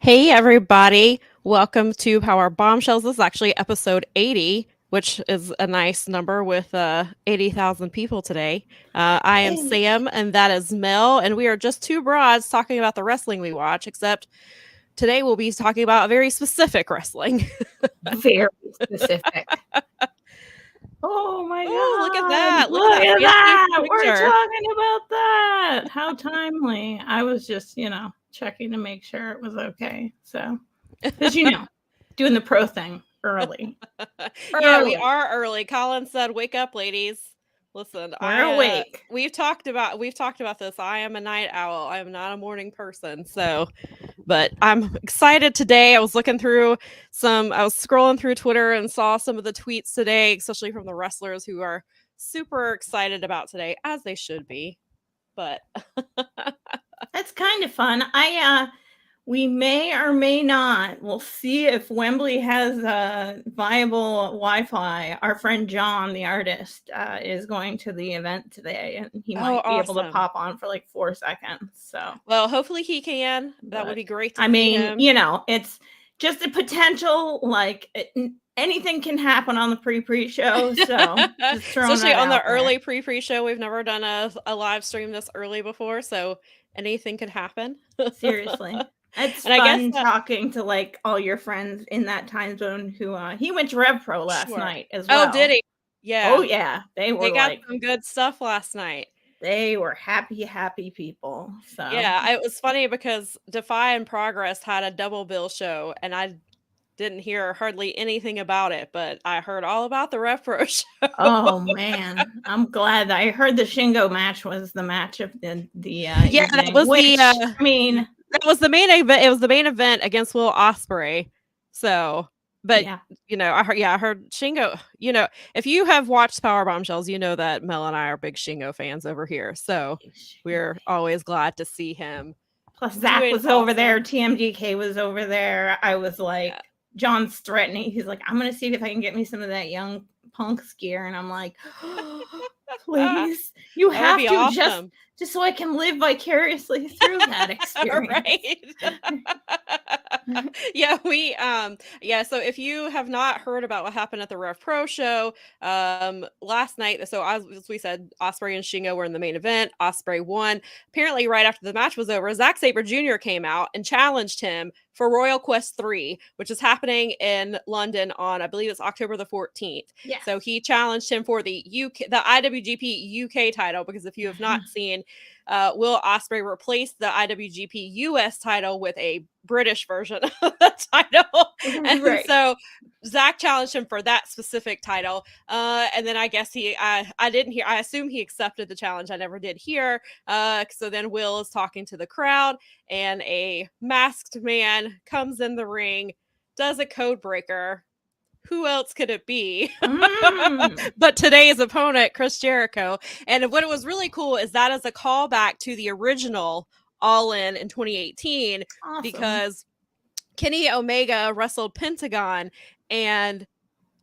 Hey, everybody. Welcome to Powerbombshells. This is actually episode 80, which is a nice number with 80,000 people today. I am Hey. Sam, and that is Mel, and we are just two broads talking about the wrestling we watch, except today we'll be talking about a very specific wrestling. Very specific. Oh my Oh, look at God. that. Look at Look that at fancy that. We're picture. talking about that. How timely. I was just, checking to make sure it was okay. So, because, doing the pro thing early. Yeah, we Early. are early. Colin said, "Wake up, ladies." Listen, We're awake. we've talked about this. I am a night owl. I am not a morning person. So, but I'm excited today. I was scrolling through Twitter and saw some of the tweets today, especially from the wrestlers who are super excited about today, as they should be. But That's kind of fun. We may or may not. We'll see if Wembley has viable Wi-Fi. Our friend John, the artist, is going to the event today, and he oh, might be able to awesome. pop on for like 4 seconds. So, Well, hopefully he can. That would but be great to I see mean, him. it's just a potential. Anything can happen on the pre-show. So, just throwing Especially that on the out there. early pre-show. We've never done a live stream this early before, so anything could happen. Seriously. It's And I guess fun talking to like all your friends in that time zone who he went to Rev Pro last sure. night as Oh, did well. he? Oh Yeah. yeah, they They were got like some good stuff last night. they were happy people. So Yeah, it was funny because Defy and Progress had a double bill show, and I didn't hear hardly anything about it, but I heard all about the Rev Pro show. oh man, I'm glad that I heard the Shingo match was the match of the Yeah, that evening. was Which I mean, that was the main event. It was the main event against Will Ospreay. So, but yeah, I heard Shingo. If you have watched Power Bombshells, you know that Mel and I are big Shingo fans over here. So we're always glad to see him plus Zach doing was over there, awesome. TMDK was over there. I was like, Yeah. John's threatening. He's like, I'm gonna see if I can get me some of that Young Punk's gear, and I'm like, please, you That would have be to awesome. just so I can live vicariously through that experience. Right. So if you have not heard about what happened at the Rev Pro show last night, so as we said, Ospreay and Shingo were in the main event. Ospreay won. Apparently right after the match was over, Zack Sabre Jr. came out and challenged him for Royal Quest 3, which is happening in London on, I believe it's October the 14th. Yeah. So he challenged him for the IWGP UK title, because if you have not seen, Will Ospreay replaced the IWGP US title with a British version of the title. And Right. so Zach challenged him for that specific title. And then I guess I didn't hear, I assume he accepted the challenge. I never did hear. So then Will is talking to the crowd, and a masked man comes in the ring, does a code breaker. Who else could it be but today's opponent, Chris Jericho? And what was really cool is that is a callback to the original All In 2018, Awesome. because Kenny Omega wrestled Pentagon, and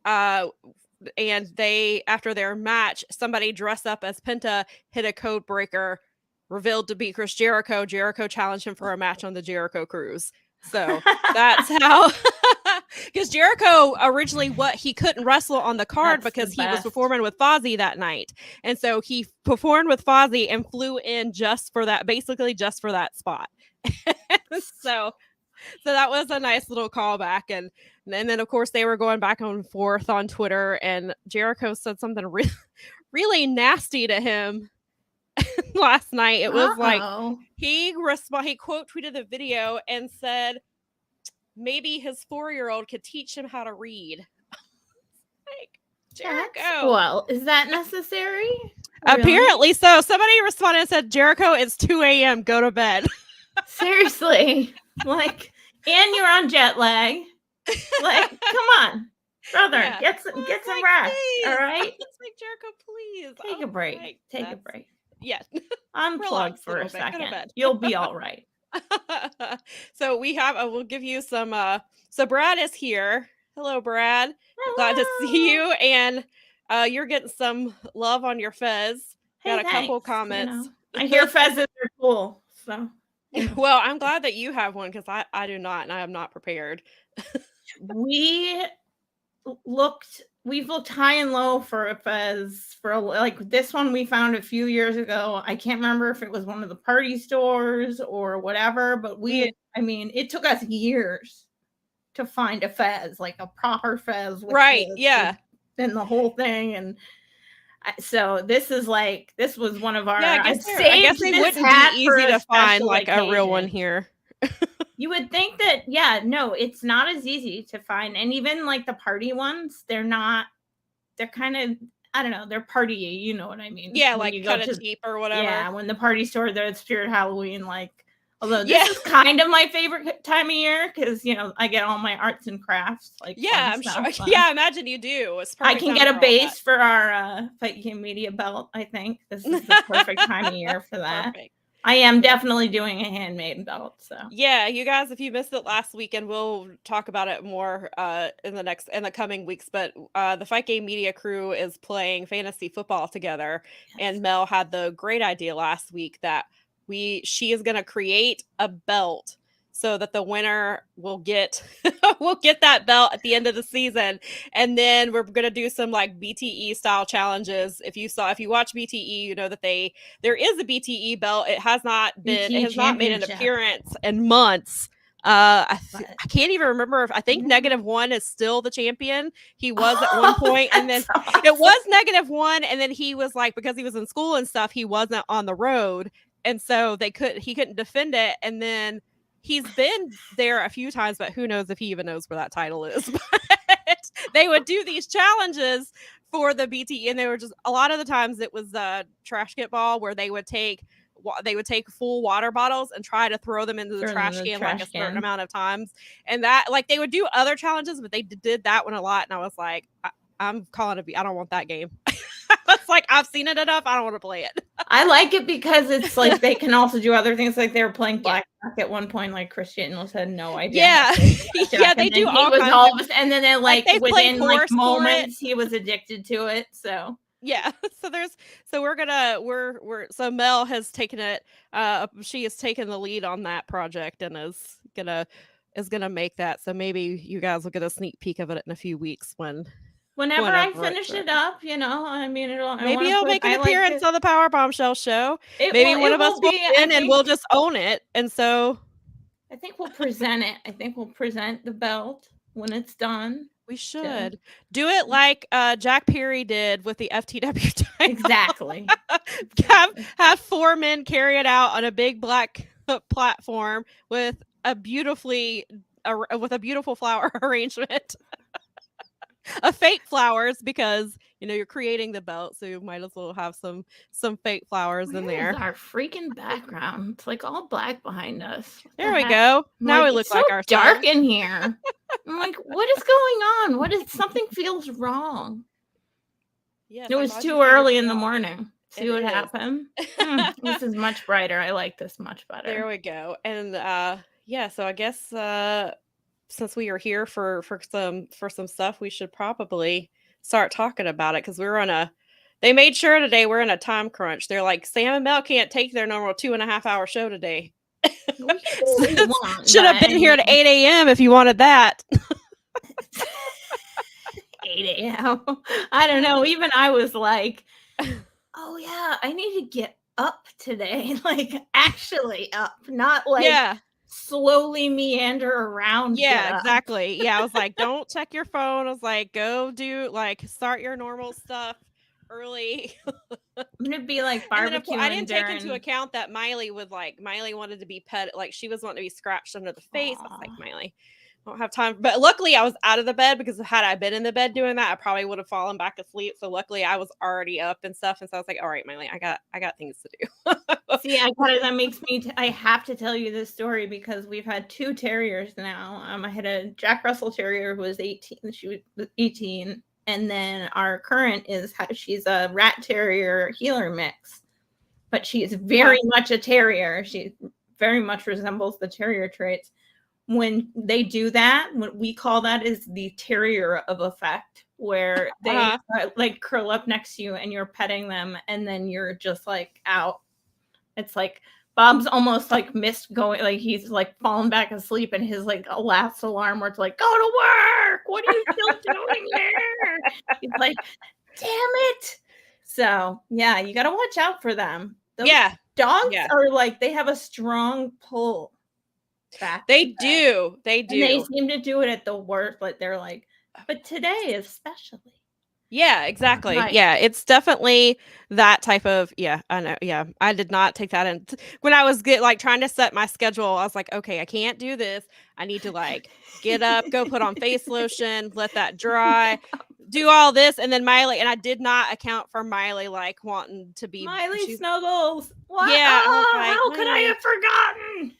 they, after their match, somebody dressed up as Penta hit a code breaker, revealed to be Chris Jericho. Jericho challenged him for a match on the Jericho Cruise. So that's how, because Jericho originally, he couldn't wrestle on the card because he was performing with Fozzy that night. And so he performed with Fozzy and flew in basically just for that spot. So that was a nice little callback. And then of course they were going back and forth on Twitter, and Jericho said something really nasty to him last night. It was like he quote tweeted the video and said maybe his 4-year-old could teach him how to read. Like, Jericho. Well, is that necessary? Apparently so. Somebody responded and said, Jericho, it's 2 a.m. Go to bed. Seriously. Like, and you're on jet lag. Like, come on. Brother, Yeah. get some rest. Please. All right. It's like, Jericho, please take a break. Take a break. Yeah. Unplug for a second. You'll be all right. So we'll give you some. So Brad is here. Hello, Brad. Hello. Glad to see you. And you're getting some love on your Fez. Got a couple comments. I hear Fezes are cool. So Well, I'm glad that you have one because I do not, and I am not prepared. We've looked high and low for a fez like this one we found a few years ago. I can't remember if it was one of the party stores or whatever, but I mean, it took us years to find a fez, like a proper fez with Right, yeah. and the whole thing. And so this was one of our, Yeah, I've I guess saved they this wouldn't be hat for easy a to find, special like, a real one occasion. here. You would think that, yeah, no, it's not as easy to find. And even like the party ones, they're kind of, I don't know, they're party, you know what I mean? Yeah, When like, you go kinda to, cheap or whatever. yeah, when the party store, there's Spirit Halloween, like, although Yeah. this is kind of my favorite time of year because, you know, I get all my arts and crafts, like Yeah, fun I'm sure. stuff. Yeah, I imagine you do. It's I perfect can time get for a all that. base for our Fight Game Media belt. I think this is the perfect time of year for that. Perfect. I am Yeah. definitely doing a handmade belt. So Yeah, you guys, if you missed it last weekend, we'll talk about it more in the coming weeks. But the Fight Game Media crew is playing fantasy football together, yes. and Mel had the great idea last week that she is going to create a belt so that the winner will get will get that belt at the end of the season. And then we're going to do some like BTE style challenges. If you watch BTE, you know that there is a BTE belt. It has not made an appearance in months. I can't even remember I think -1 is still the champion. He was at one point, and then it was -1, and then he was like, because he was in school and stuff, he wasn't on the road, and so he couldn't defend it. And then he's been there a few times, but who knows if he even knows where that title is. But they would do these challenges for the BTE, and they were just, a lot of the times it was trash get ball, where they would take full water bottles and try to throw them into the trash can like a certain amount of times. And that, like, they would do other challenges, but they did that one a lot. And I was like, I'm calling it. I don't want that game. It's like, I've seen it enough. I don't want to play it. I like it because it's like they can also do other things. Like they were playing blackjack at one point. Like Christian had no idea. Yeah, yeah, they do all kinds of, and then like within like moments he was addicted to it. So yeah, so Mel has taken it. She has taken the lead on that project and is gonna make that. So maybe you guys will get a sneak peek of it in a few weeks whenever I finish it up, you know, I mean, maybe it'll make an appearance on the Powerbombshells show. Maybe one of us will win and we'll just own it. And so I think we'll present it. I think we'll present the belt when it's done. We should do it like Jack Perry did with the FTW title. Exactly. Have 4 men carry it out on a big black platform with a beautiful flower arrangement. Of fake flowers, because you know you're creating the belt, so you might as well have some fake flowers in there. Our freaking background, it's like all black behind us. There we go. Now we look like ourselves. Dark in here. I'm like, what is going on? Something feels wrong. Yes, it was too early in the morning. See what happened? This is much brighter. I like this much better. There we go. And yeah, so I guess since we are here for some stuff, we should probably start talking about it, because they made sure today we're in a time crunch. They're like, Sam and Mel can't take their normal 2.5-hour show today. Should have been here at 8 a.m. if you wanted that. 8 a.m. I don't know. Even I was like, oh yeah, I need to get up today. Like actually up, not like slowly meander around. Yeah, exactly. Yeah, I was like, don't check your phone. I was like, go start your normal stuff early. I'm gonna be like barbecuing. I didn't take into account that Miley wanted to be pet, like she was wanting to be scratched under the face. I was like, Miley, I don't have time. But luckily I was out of the bed, because had I been in the bed doing that, I probably would have fallen back asleep. So luckily I was already up and stuff. And so I was like, all right, Miley, I got things to do. See, that makes me, I have to tell you this story, because we've had 2 terriers now. I had a Jack Russell Terrier who was 18. She was 18. And then our current she's a Rat Terrier Heeler mix, but she is very much a terrier. She very much resembles the terrier traits. When they do that, what we call that is the terrier of effect, where they like curl up next to you and you're petting them, and then you're just like out. It's like Bob's almost like missed going, like he's like fallen back asleep, and his like last alarm where it's like, go to work. What are you still doing there? He's like, damn it. So yeah, you got to watch out for them. Those dogs are like, they have a strong pull back. They do. And they seem to do it at the worst. Like they're like, but today especially. Yeah, exactly. Right. Yeah, it's definitely that type of, I know. Yeah, I did not take that in. When I was trying to set my schedule, I was like, okay, I can't do this. I need to like get up, go put on face lotion, let that dry, do all this. And then Miley, and I did not account for Miley like wanting to be. Miley Snuggles. What? Yeah. How could I have forgotten?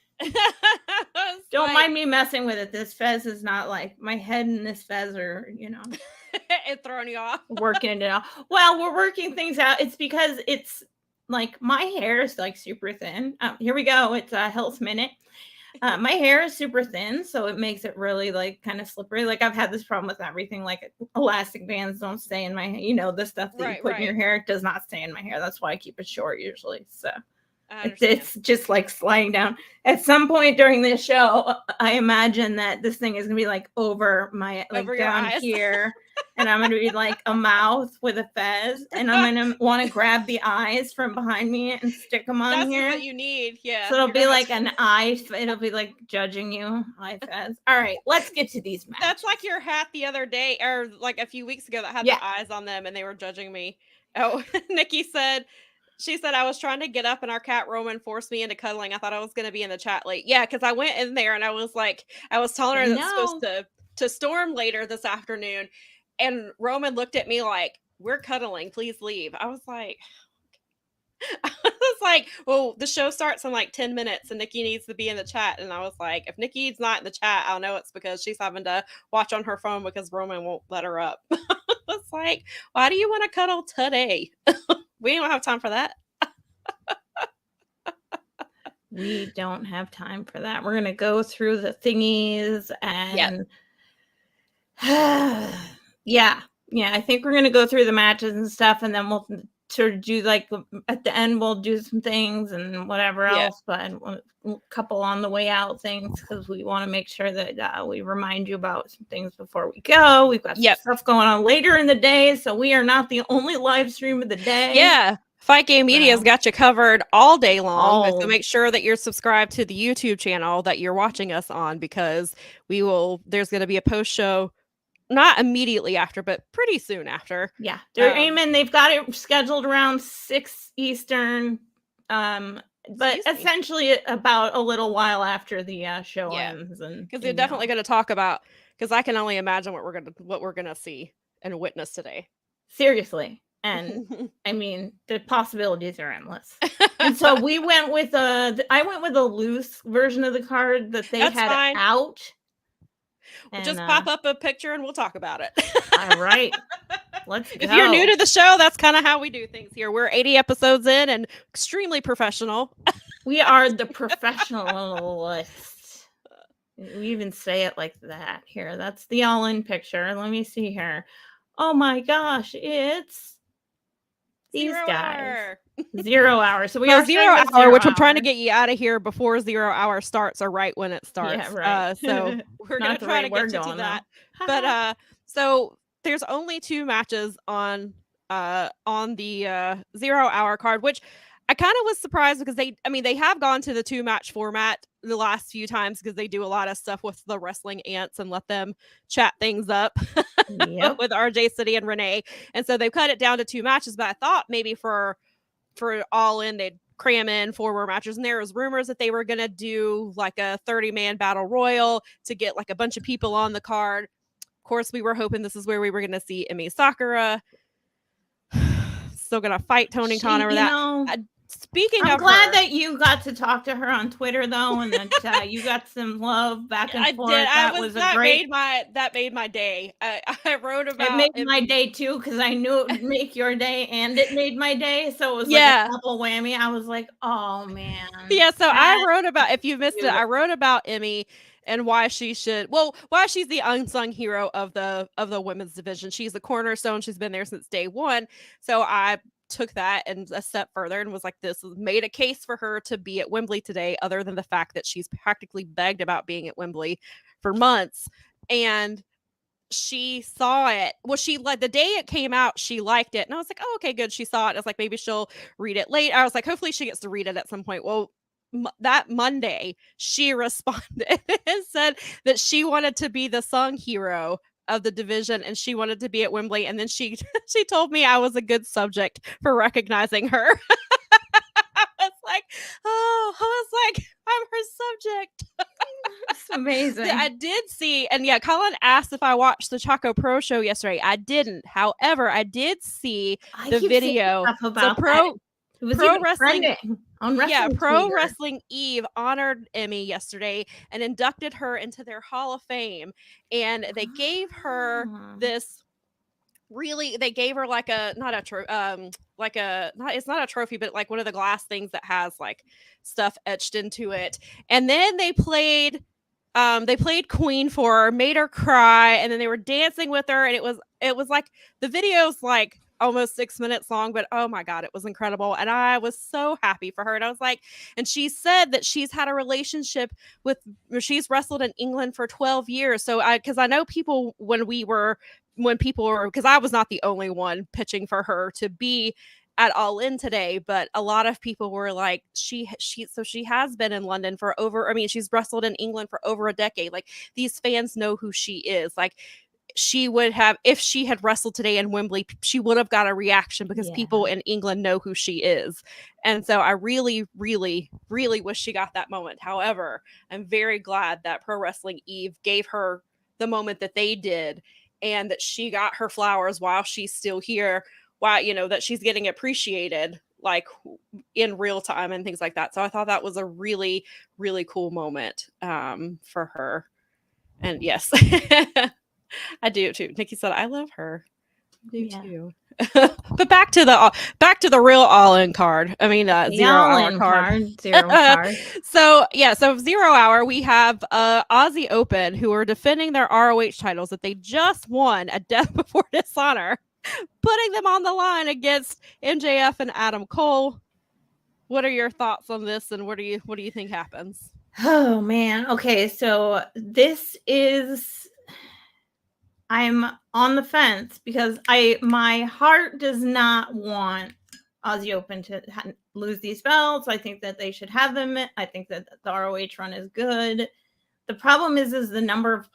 Don't mind me messing with it. This fez is not like my head and this fez are, it's throwing you off. Working it out. Well, we're working things out. It's because it's like my hair is like super thin. Here we go. It's a health minute. My hair is super thin, so it makes it really like kind of slippery. Like I've had this problem with everything. Like elastic bands don't stay in my hair. The stuff that you put in your hair does not stay in my hair. That's why I keep it short usually. So it's just like sliding down. At some point during this show, I imagine that this thing is gonna be like over my down here, and I'm gonna be like a mouth with a fez, and I'm gonna want to grab the eyes from behind me and stick them on here. That's what you need. Yeah. So it'll be like an eye. It'll be like judging you. Eye fez. All right, let's get to these matches. That's like your hat the other day, or like a few weeks ago, that had the eyes on them, and they were judging me. Oh, Nikki said. She said, I was trying to get up and our cat Roman forced me into cuddling. I thought I was going to be in the chat late. Yeah, because I went in there and I was telling her that it's supposed to storm later this afternoon. And Roman looked at me like, we're cuddling. Please leave. I was like, well, the show starts in like 10 minutes and Nikki needs to be in the chat. And I was like, if Nikki's not in the chat, I'll know it's because she's having to watch on her phone because Roman won't let her up. It's like, why do you want to cuddle today? We don't have time for that. We don't have time for that. We're going to go through the thingies and I think we're going to go through the matches and stuff, and then we'll sort of do like at the end, we'll do some things and whatever else, but a couple on the way out things because we want to make sure that we remind you about some things before we go. We've got some stuff going on later in the day, so we are not the only live stream of the day. Yeah. Fight Game Media's got you covered all day long. So make sure that you're subscribed to the YouTube channel that you're watching us on, because there's going to be a post show not immediately after, but pretty soon after. Yeah. They're aiming, they've got it scheduled around 6 Eastern. But essentially about a little while after the show ends, and because they're definitely going to talk about, because I can only imagine what we're gonna see and witness today. Seriously. And I mean, the possibilities are endless. And so I went with a loose version of the card that they had out. We'll just pop up a picture and we'll talk about it. All right. Let's go. If you're new to the show, that's kind of how we do things here. We're 80 episodes in and extremely professional. We are the professionalists. We even say it like that. Here, that's the all-in picture. Let me see here. Oh my gosh, it's these guys. 0 hour. So we are 0 hour, which I'm trying to get you out of here before 0 hour starts, or right when it starts. Yeah, right. So we're going to try to get you to that. But so there's only 2 matches on the 0 hour card, which I kind of was surprised because they have gone to the 2-match format the last few times because they do a lot of stuff with the wrestling ants and let them chat things up with RJ City and Renee. And so they've cut it down to 2 matches, but I thought maybe for All In, they'd cram in 4 more matches. And there was rumors that they were going to do like a 30-man battle royal to get like a bunch of people on the card. Of course, we were hoping this is where we were going to see Emi Sakura. Still going to fight Tony Khan over that. I'm glad that you got to talk to her on Twitter though, and that you got some love back and forth. That made my day. I wrote about it. Made my day too, because I knew it would make your day, and it made my day. So it was like a double whammy. I was like, oh man. Yeah. So I wrote about, if you missed it, I wrote about Emi and why she's the unsung hero of the women's division. She's the cornerstone. She's been there since day one. So I took that and a step further and was like, this made a case for her to be at Wembley today, other than the fact that she's practically begged about being at Wembley for months. And she saw it. Well, she like the day it came out, she liked it. And I was like, oh, okay, good. She saw it. I was like, maybe she'll read it late. I was like, hopefully she gets to read it at some point. Well, that Monday, she responded and said that she wanted to be the song hero of the division and she wanted to be at Wembley. And then she she told me I was a good subject for recognizing her. I was like, oh, I was like, I'm her subject. It's amazing. I did see, and yeah, Colin asked if I watched the Choco Pro show yesterday. I didn't. However, I did see the video. About so Pro Wrestling on Wrestling Pro Wrestling Eve honored Emmy yesterday and inducted her into their Hall of Fame, and they gave her this. Really, they gave her like a it's not a trophy, but like one of the glass things that has like stuff etched into it. And then they played Queen for her, made her cry, and then they were dancing with her, and it was like the video's like almost 6 minutes long, but oh my god, it was incredible. And I was so happy for her. And I was like, and she said that she's had a relationship she's wrestled in England for 12 years. So because I know people because I was not the only one pitching for her to be at All In today, but a lot of people were like, she has been in London for she's wrestled in England for over a decade. Like, these fans know who she is. Like, she would have, if she had wrestled today in Wembley, she would have got a reaction because people in England know who she is. And so I really, really, really wish she got that moment. However, I'm very glad that Pro Wrestling Eve gave her the moment that they did, and that she got her flowers while she's still here, while, that she's getting appreciated like in real time and things like that. So I thought that was a really, really cool moment for her. And yes, I do too. Nikki said, I love her. I do too. But back to the real All-In card. I mean, 0 Hour card. 0 Hour. So 0 Hour, we have Aussie Open, who are defending their ROH titles that they just won at Death Before Dishonor, putting them on the line against MJF and Adam Cole. What are your thoughts on this, and what do you think happens? Oh man. Okay, so this is, I'm on the fence because my heart does not want Aussie Open to lose these belts. I think that they should have them. I think that the ROH run is good. The problem is the number of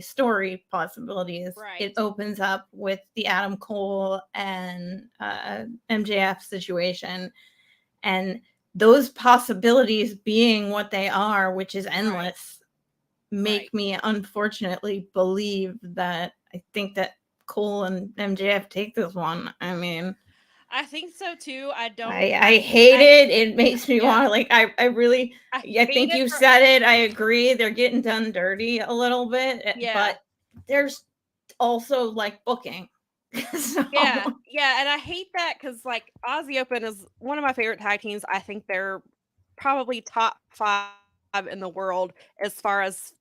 story possibilities it opens up with the Adam Cole and MJF situation. And those possibilities being what they are, which is endless, make me unfortunately believe that I think that Cole and MJF take this one. I mean, I think so too. I hate it. It makes me want to, like, I think you said it. I agree. They're getting done dirty a little bit. But there's also like booking. So. Yeah. And I hate that because like Aussie Open is one of my favorite tag teams. I think they're probably top 5 in the world as far as,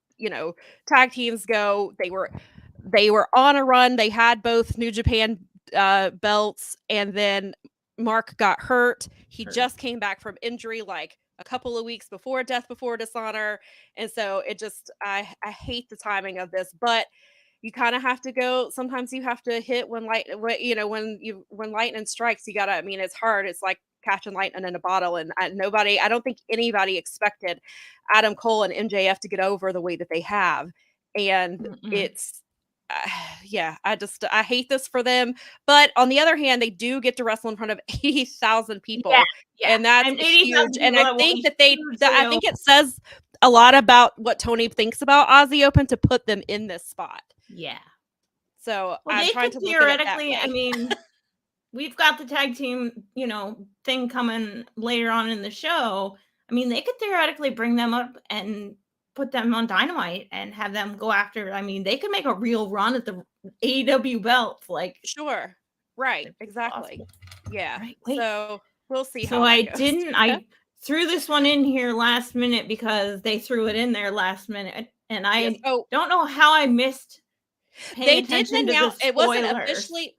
tag teams go. They were on a run. They had both New Japan belts, and then Mark got hurt. He just came back from injury like a couple of weeks before Death Before Dishonor, and so it just I hate the timing of this, but you kind of have to go. Sometimes you have to hit when lightning strikes. You gotta. I mean, it's hard. It's like catching lightning in a bottle, and I don't think anybody expected Adam Cole and MJF to get over the way that they have, and it's. I hate this for them, but on the other hand, they do get to wrestle in front of 80,000 people, and that's huge. And I think that I think it says a lot about what Tony thinks about Aussie Open to put them in this spot. Yeah. So I'm trying to theoretically. I mean, we've got the tag team, thing coming later on in the show. I mean, they could theoretically bring them up and put them on Dynamite and have them go after. I mean, they could make a real run at the AEW belts. Like, sure, right, exactly, possible. Yeah. Right, so we'll see. So I threw this one in here last minute because they threw it in there last minute, and I don't know how I missed. They didn't announce. It wasn't officially.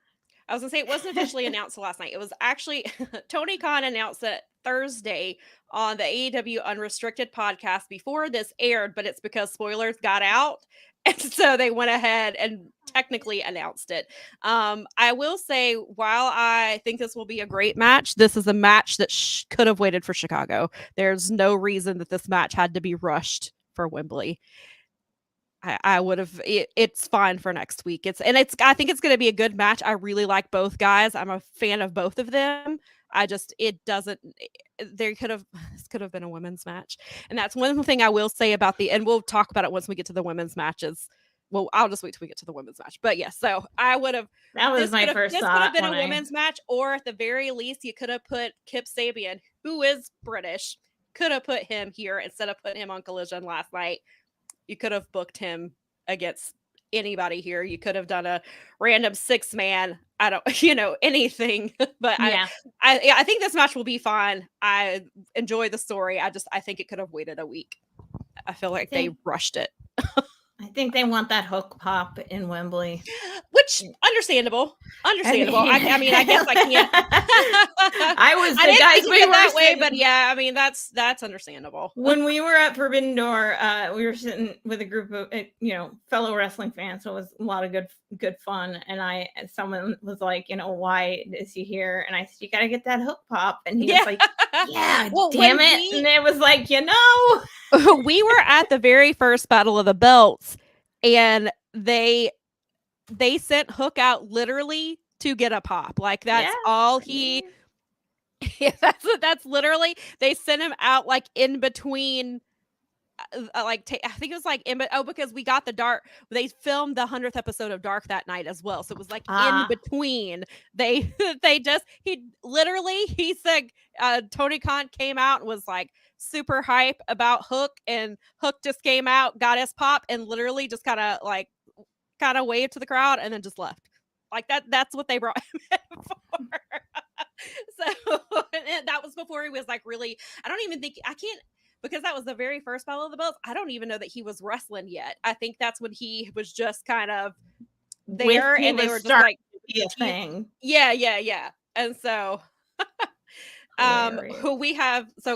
I was gonna say it wasn't officially announced last night. It was actually Tony Khan announced it Thursday on the AEW Unrestricted podcast before this aired, but it's because spoilers got out. And so they went ahead and technically announced it. I will say, while I think this will be a great match, this is a match that could have waited for Chicago. There's no reason that this match had to be rushed for Wembley. I would have. It's fine for next week. I think it's going to be a good match. I really like both guys. I'm a fan of both of them. It doesn't. They could have. This could have been a women's match, and that's one thing I will say about and we'll talk about it once we get to the women's matches. Well, I'll just wait till we get to the women's match. But yes, so I would have. That was my first thought. This could have been a women's match, or at the very least, you could have put Kip Sabian, who is British, could have put him here instead of putting him on Collision last night. You could have booked him against anybody here. You could have done a random 6-man. I don't, anything. But yeah. I think this match will be fine. I enjoy the story. I think it could have waited a week. I feel like they rushed it. I think they want that hook pop in Wembley. Which, understandable. I mean, I guess I can't. I didn't think of it that way, but yeah, I mean, that's understandable. When we were at Forbidden Door, we were sitting with a group of, fellow wrestling fans, so it was a lot of good fun. And someone was like, why is he here? And I said, you got to get that hook pop. And he was like, yeah, well, damn it. And it was like, we were at the very first Battle of the Belts, and they sent Hook out literally to get a pop. Like that's all he. Yeah, that's literally, they sent him out like in between. I think it was like because we got the Dark. They filmed the 100th episode of Dark that night as well, so it was like in between. He said Tony Khan came out and was like super hype about Hook, and Hook just came out, got his pop, and literally just kind of waved to the crowd and then just left. Like that's what they brought him in for. So that was before he was like really, I don't even think, because that was the very first Battle of the Belts. I don't even know that he was wrestling yet. I think that's when he was just kind of there, and they were just like a thing. Yeah. And so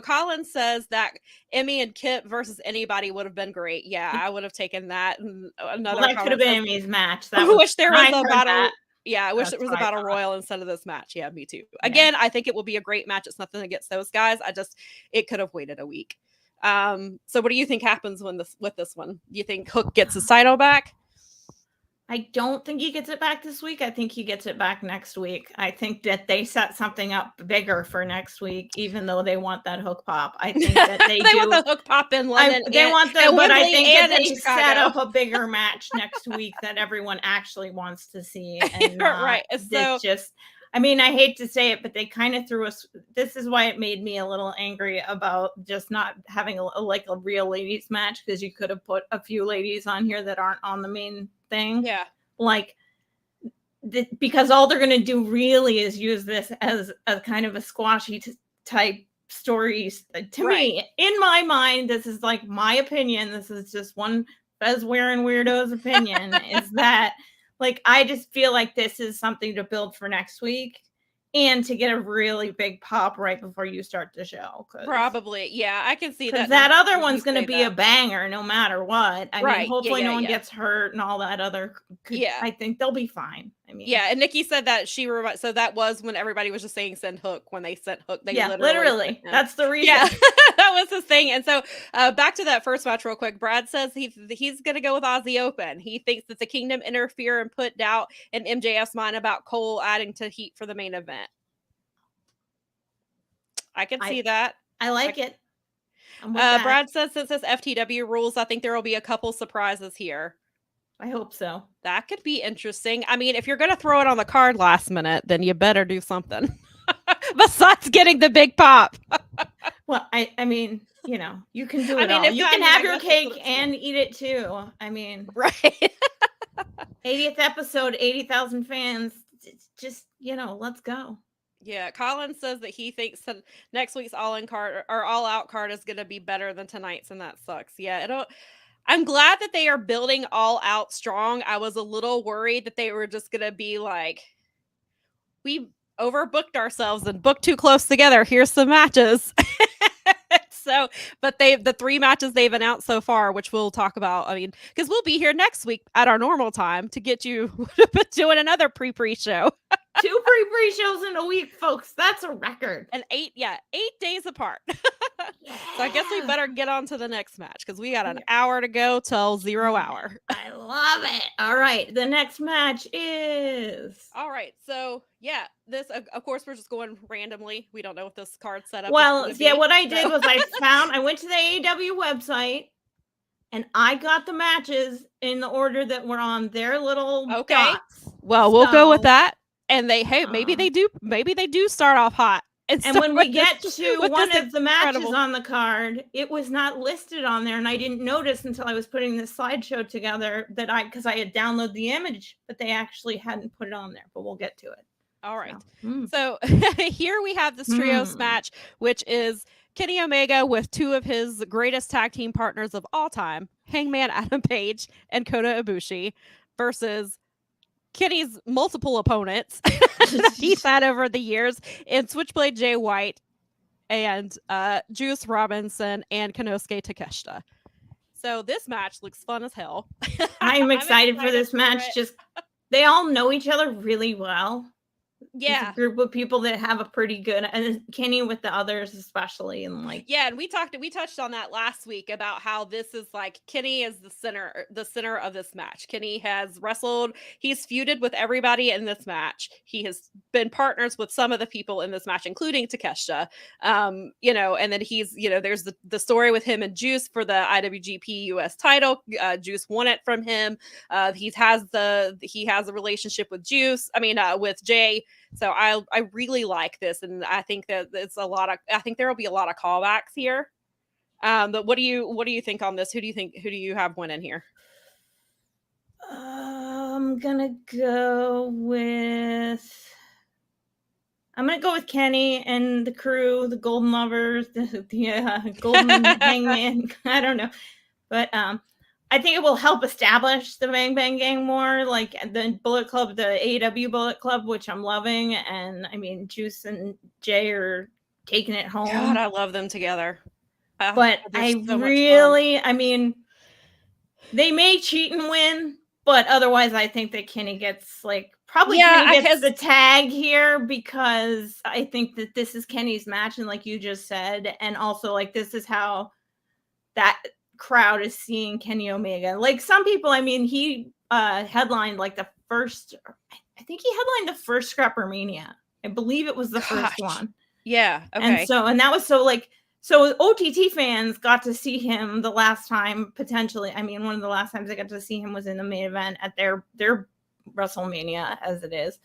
Colin says that Emmy and Kip versus anybody would have been great. Yeah, I would have taken that. And that could have been Emmy's match. I wish there was a battle. Yeah, I wish it was a battle royal instead of this match. Yeah, me too. Again, I think it will be a great match. It's nothing against those guys. It could have waited a week. So what do you think happens with this one? Do you think Hook gets his title back? I don't think he gets it back this week. I think he gets it back next week. I think that they set something up bigger for next week, even though they want that hook pop. I think that they want the hook pop in London. But I think that they set up a bigger match next week that everyone actually wants to see. And right. So just, I mean, I hate to say it, but they kind of threw us. This is why it made me a little angry about just not having a real ladies match, because you could have put a few ladies on here that aren't on the main thing. Yeah. Because all they're going to do really is use this as a kind of a squashy type stories. To me, in my mind, this is like my opinion. This is just one Fez wearing weirdo's opinion is that I just feel like this is something to build for next week and to get a really big pop right before you start the show. Probably. Yeah, I can see that. That other one's going to be a banger no matter what. I mean, hopefully no one gets hurt and all that other. I think they'll be fine. I mean, yeah. And Nikki said that so that was when everybody was just saying send Hook. When they sent Hook, they literally. That's the reason. Yeah, that was his thing. And so back to that first match real quick. Brad says he's going to go with Aussie Open. He thinks that the Kingdom interfere and put doubt in MJF's mind about Cole adding to heat for the main event. I can see that. I like it. Brad says since this FTW rules, I think there will be a couple surprises here. I hope so. That could be interesting. I mean, if you're going to throw it on the card last minute, then you better do something besides getting the big pop. Well, I mean, you can do it all. You can have your cake and eat it too. I mean, right. 80th episode, 80,000 fans. Just, let's go. Yeah, Colin says that he thinks that next week's all-out card is going to be better than tonight's, and that sucks. Yeah, I'm glad that they are building all out strong. I was a little worried that they were just going to be like, we overbooked ourselves and booked too close together. Here's some matches. So, but the 3 matches they've announced so far, which we'll talk about. I mean, because we'll be here next week at our normal time to get you doing another pre-show. 2 pre-shows in a week, folks. That's a record. And 8 days apart. So I guess we better get on to the next match because we got an hour to go till 0 hour. I love it. All right. The next match is. All right. So, yeah, this, of course, we're just going randomly. We don't know if this card's set up. Well, yeah, what I did was I went to the AEW website and I got the matches in the order that were on their little dots. Well, we'll go with that. And maybe they do start off hot. And when we get to one of the matches on the card, it was not listed on there, and I didn't notice until I was putting this slideshow together because I had downloaded the image, but they actually hadn't put it on there. But we'll get to it. All right. So here we have this trios match, which is Kenny Omega with 2 of his greatest tag team partners of all time, Hangman Adam Page and Kota Ibushi, versus Kenny's multiple opponents that he's had over the years in Switchblade Jay White and Juice Robinson and Konosuke Takeshita. So this match looks fun as hell. I'm excited for this match. Just they all know each other really well. Yeah, it's a group of people that have a pretty good, and Kenny with the others especially, and and we touched on that last week about how this is like Kenny is the center of this match. Kenny has wrestled, he's feuded with everybody in this match. He has been partners with some of the people in this match, including Takeshita. And then he's there's the story with him and Juice for the IWGP US title. Juice won it from him. He has a relationship with with Jay. So I really like this, and I think that I think there will be a lot of callbacks here. But what do you think on this? Who do you have winning here? I'm gonna go with Kenny and the crew, the Golden Lovers, the Golden Hangman. I don't know, but I think it will help establish the Bang Bang Gang more, like the Bullet Club, the AEW Bullet Club, which I'm loving. And I mean, Juice and Jay are taking it home. God, I love them together. But I mean, they may cheat and win, but otherwise I think that Kenny gets Kenny gets the tag here because I think that this is Kenny's match. And like you just said, and also this is how that crowd is seeing Kenny Omega. Like some people, I mean, he headlined the first Scrapper Mania. I believe it was the first one. Yeah. Okay. And that was so OTT fans got to see him the last time, potentially. I mean, one of the last times I got to see him was in the main event at their WrestleMania as it is.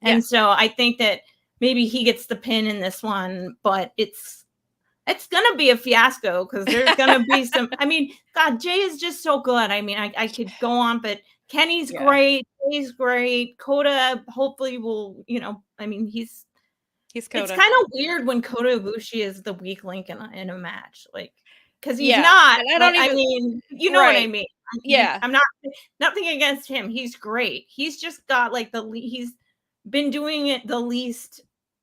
And so I think that maybe he gets the pin in this one, but it's going to be a fiasco because there's going to be some, I mean, God, Jay is just so good. I mean, I could go on, but Kenny's great. He's great. Kota hopefully will, I mean, he's Kota. It's kind of weird when Kota Ibushi is the weak link in a match, because he's not. I mean, you know what I mean? Yeah. I'm nothing against him. He's great. He's just got he's been doing it the least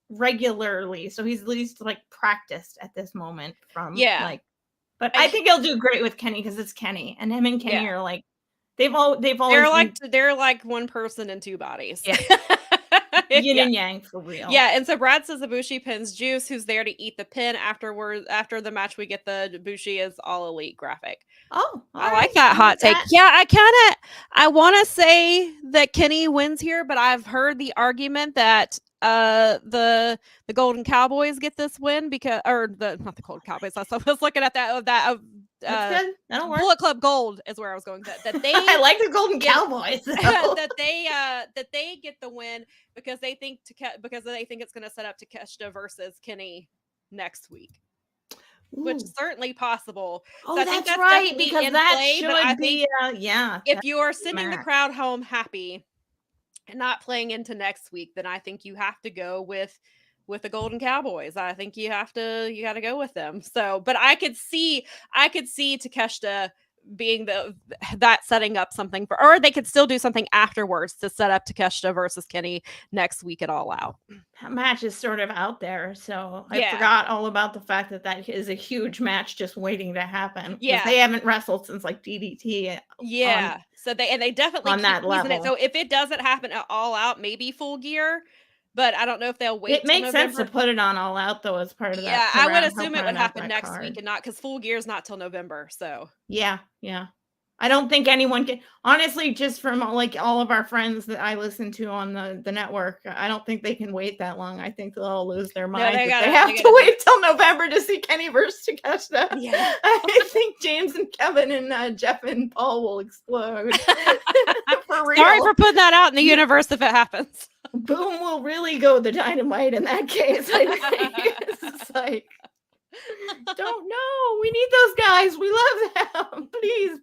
regularly, so he's at least practiced at this moment but I think he'll do great with Kenny because it's Kenny, and him and Kenny are they've always they're like one person in 2 bodies. Yin and yang for real. Yeah, and so Brad says Ibushi pins Juice, who's there to eat the pin. After the match, we get the Ibushi is all elite graphic. Oh, I like that hot take. Yeah, I want to say that Kenny wins here, but I've heard the argument that the Golden Cowboys get this win because not the Golden Cowboys. I was looking at that that's good. That'll work. Bullet Club Gold is where I was going. That they I like the Golden Cowboys. that they get the win because they think it's going to set up Takeshita versus Kenny next week. Ooh. Which is certainly possible. Oh, so that's right, because that should be if you are sending the crowd home happy and not playing into next week, then I think you have to go with the Golden Cowboys. I think you got to go with them. So, but I could see Takeshita being that setting up something for, or they could still do something afterwards to set up Takeshita versus Kenny next week at All Out. That match is sort of out there, so I Yeah. forgot all about the fact that is a huge match just waiting to happen. Because Yeah. they haven't wrestled since like DDT. Yeah. So they definitely on keep that teasing it. level. So if it doesn't happen at All Out, maybe Full Gear, but I don't know if they'll wait It till makes sense November. to put it on All Out though as part of that. Yeah, to I would help assume it would round out happen that next card. week and not, because Full Gear's not till November. So Yeah. I don't think anyone can, honestly, just from like all of our friends that I listen to on the network, I don't think they can wait that long. I think they'll all lose their minds if they have to wait till November to see Kenny versus Takeshita. Yeah. I think James and Kevin and Jeff and Paul will explode. For real. Sorry for putting that out in the universe if it happens. Boom will really go the dynamite in that case. I think it's like, don't know. We need those guys. We love them. Please.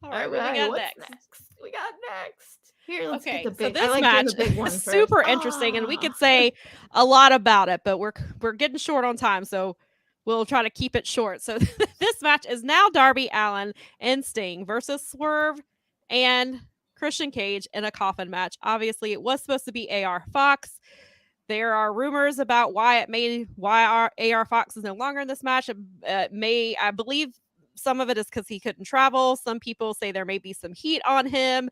All right, what we got next? We got next. Here, let's get the so big. this I like match the big one is first. super interesting, and we could say a lot about it, but we're getting short on time, so we'll try to keep it short. So this match is now Darby Allin and Sting versus Swerve and Christian Cage in a coffin match. Obviously, it was supposed to be AR Fox. There are rumors about why our AR Fox is no longer in this match. I believe some of it is because he couldn't travel. Some people say there may be some heat on him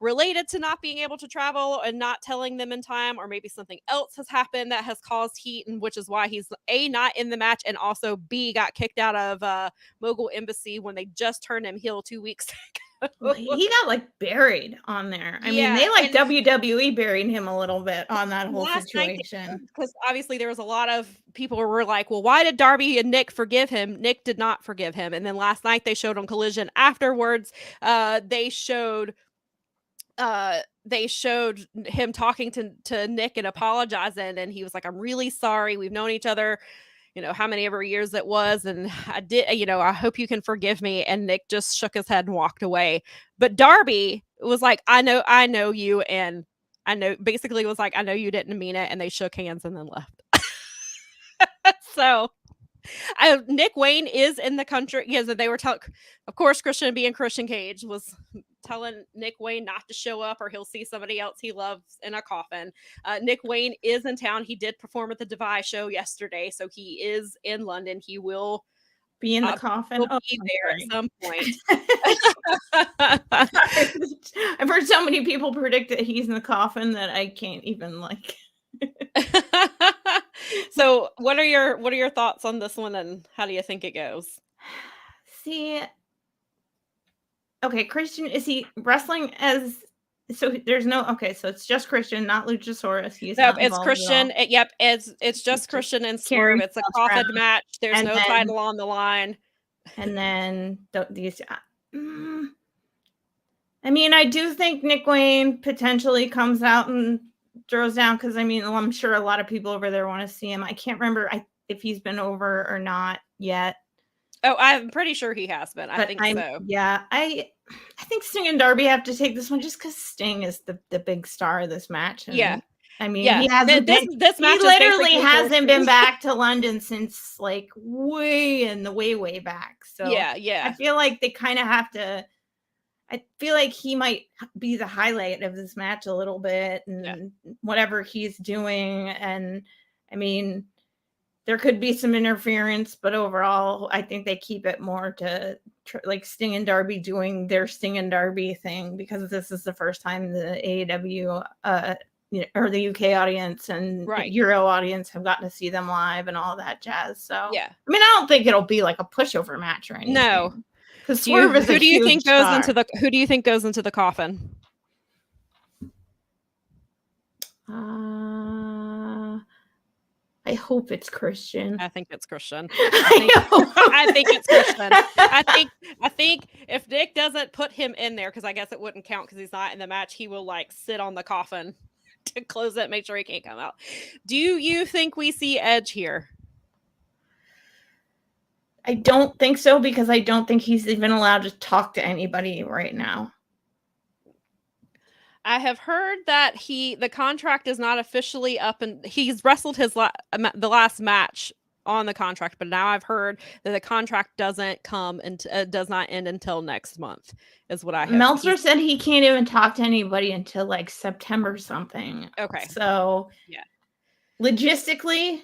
related to not being able to travel and not telling them in time, or maybe something else has happened that has caused heat, and which is why he's A, not in the match, and also B, got kicked out of Mogul Embassy when they just turned him heel 2 weeks ago. He got like buried on there. I mean, they like WWE buried him a little bit on that whole situation. Because obviously there was a lot of people who were like, well, why did Darby and Nick forgive him? Nick did not forgive him. And then last night they showed on Collision afterwards, they showed him talking to Nick and apologizing, and he was like, I'm really sorry. We've known each other, how many ever years it was, and I hope you can forgive me. And Nick just shook his head and walked away. But Darby was like, I know you, and I know, basically was like, I know you didn't mean it, and they shook hands and then left. So Nick Wayne is in the country. Yes, they were of course, Christian being Christian Cage was telling Nick Wayne not to show up or he'll see somebody else he loves in a coffin. Nick Wayne is in town. He did perform at the Devi show yesterday, so he is in London. He will be in the coffin. Be there at some point. I've heard so many people predict that he's in the coffin that I can't even like. So what are your thoughts on this one, and how do you think it goes? See, okay, Christian, is he wrestling as, so there's no, okay, so it's just Christian, not Luchasaurus. He's nope, it's Christian. It's just Christian and Swerve. It's a coffin match. There's no title on the line. And then these, I mean, I do think Nick Wayne potentially comes out and throws down, because I mean, I'm sure a lot of people over there want to see him. I can't remember if he's been over or not yet. Oh, I'm pretty sure he has been. I think so. Yeah, I think Sting and Darby have to take this one just because Sting is the big star of this match. And, yeah, I mean, he hasn't this match. He literally hasn't been back to London since like way back. So yeah. I feel like they kind of have to. I feel like he might be the highlight of this match a little bit, and whatever he's doing. And I mean, there could be some interference, but overall, I think they keep it more to like Sting and Darby doing their Sting and Darby thing, because this is the first time the AEW or the UK audience and Euro audience have gotten to see them live and all that jazz. So I mean, I don't think it'll be like a pushover match or anything. No. Who do you think goes into the coffin? I hope it's Christian. I think it's Christian. I think it's Christian. I think if Nick doesn't put him in there, because I guess it wouldn't count because he's not in the match, he will like sit on the coffin to close it, make sure he can't come out. Do you think we see Edge here? I don't think so, because I don't think he's even allowed to talk to anybody right now. I have heard that the contract is not officially up, and he's wrestled the last match on the contract, but now I've heard that the contract doesn't come and does not end until next month, is what I have. Meltzer said he can't even talk to anybody until like September something. Okay. So yeah. Logistically,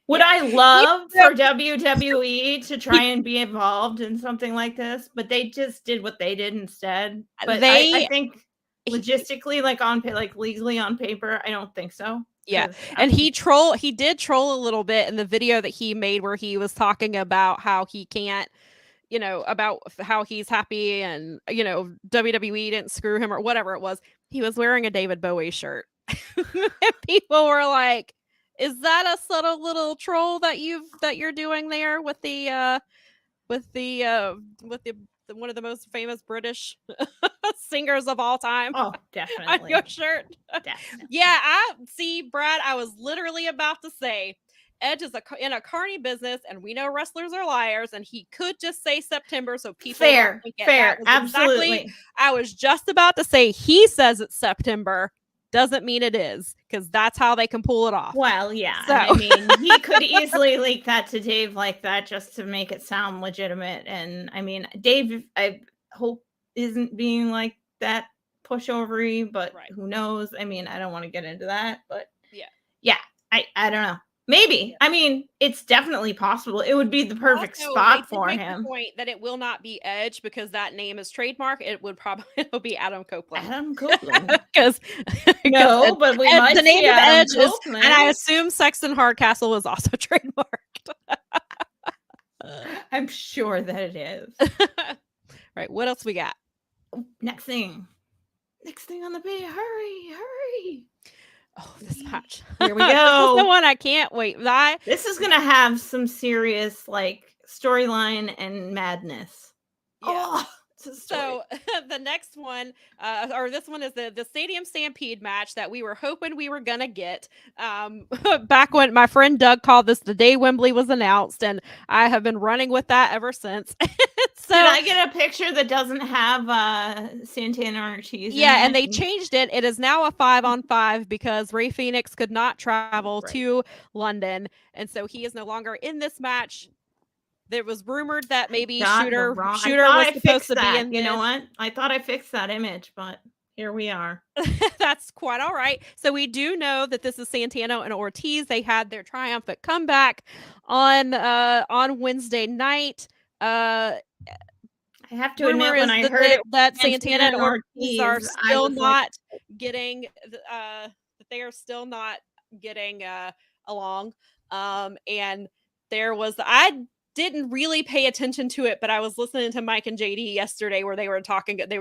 would I love for WWE to try and be involved in something like this? But they just did what they did instead. But I think logistically, like legally on paper, I don't think so. Yeah. 'cause, And he did troll a little bit in the video that he made where he was talking about how he can't, about how he's happy and, WWE didn't screw him or whatever it was. He was wearing a David Bowie shirt. And people were like, is that a subtle little troll that you're doing there with the one of the most famous British singers of all time? Oh, definitely. On your shirt. Definitely. Yeah, I see, Brad. I was literally about to say, Edge is in a carny business, and we know wrestlers are liars, and he could just say September, so people fair, absolutely. Exactly, I was just about to say he says it's September. Doesn't mean it is, because that's how they can pull it off. Well, yeah. So. I mean, he could easily leak that to Dave like that just to make it sound legitimate. And I mean, Dave, I hope isn't being like that pushovery, but who knows? I mean, I don't want to get into that, but yeah, I don't know. Maybe. I mean, it's definitely possible. It would be the perfect spot for him. The point that it will not be Edge because that name is trademark. It would probably be Adam Copeland. Adam Copeland. Because but we might the name of Edge Copeland. is, and I assume Sexton Hardcastle is also trademarked. I'm sure that it is. Right. What else we got? Next thing on the page. Hurry. Oh, this match. Here we go. This is the one I can't wait. This is going to have some serious storyline and madness. Yeah. Oh, so the next one, or this one is the Stadium Stampede match that we were hoping we were going to get. Back when my friend Doug called this the day Wembley was announced, and I have been running with that ever since. So, did I get a picture that doesn't have Santana Ortiz? Yeah, and they changed it. It is now a 5-on-5 because Rey Fenix could not travel to London, and so he is no longer in this match. There was rumored that maybe Shooter was supposed to be in this. You know what? I thought I fixed that image, but here we are. That's quite all right. So we do know that this is Santana and Ortiz. They had their triumphant comeback on Wednesday night. I have to admit, when I heard that Santana and Ortiz are still not getting that they are still not getting along. And there was I didn't really pay attention to it, but I was listening to Mike and JD yesterday where they were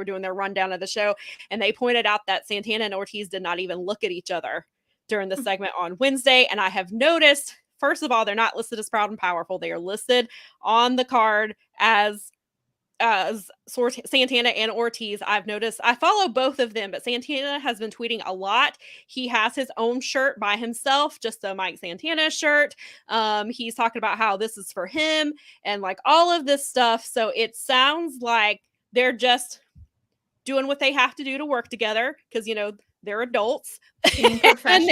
doing their rundown of the show, and they pointed out that Santana and Ortiz did not even look at each other during the segment on Wednesday. And I have noticed, first of all, they're not listed as Proud and Powerful. They are listed on the card as Santana and Ortiz. I've noticed, I follow both of them, but Santana has been tweeting a lot. He has his own shirt by himself, just a Mike Santana shirt. He's talking about how this is for him and all of this stuff. So it sounds like they're just doing what they have to do to work together because, they're adults and they're putting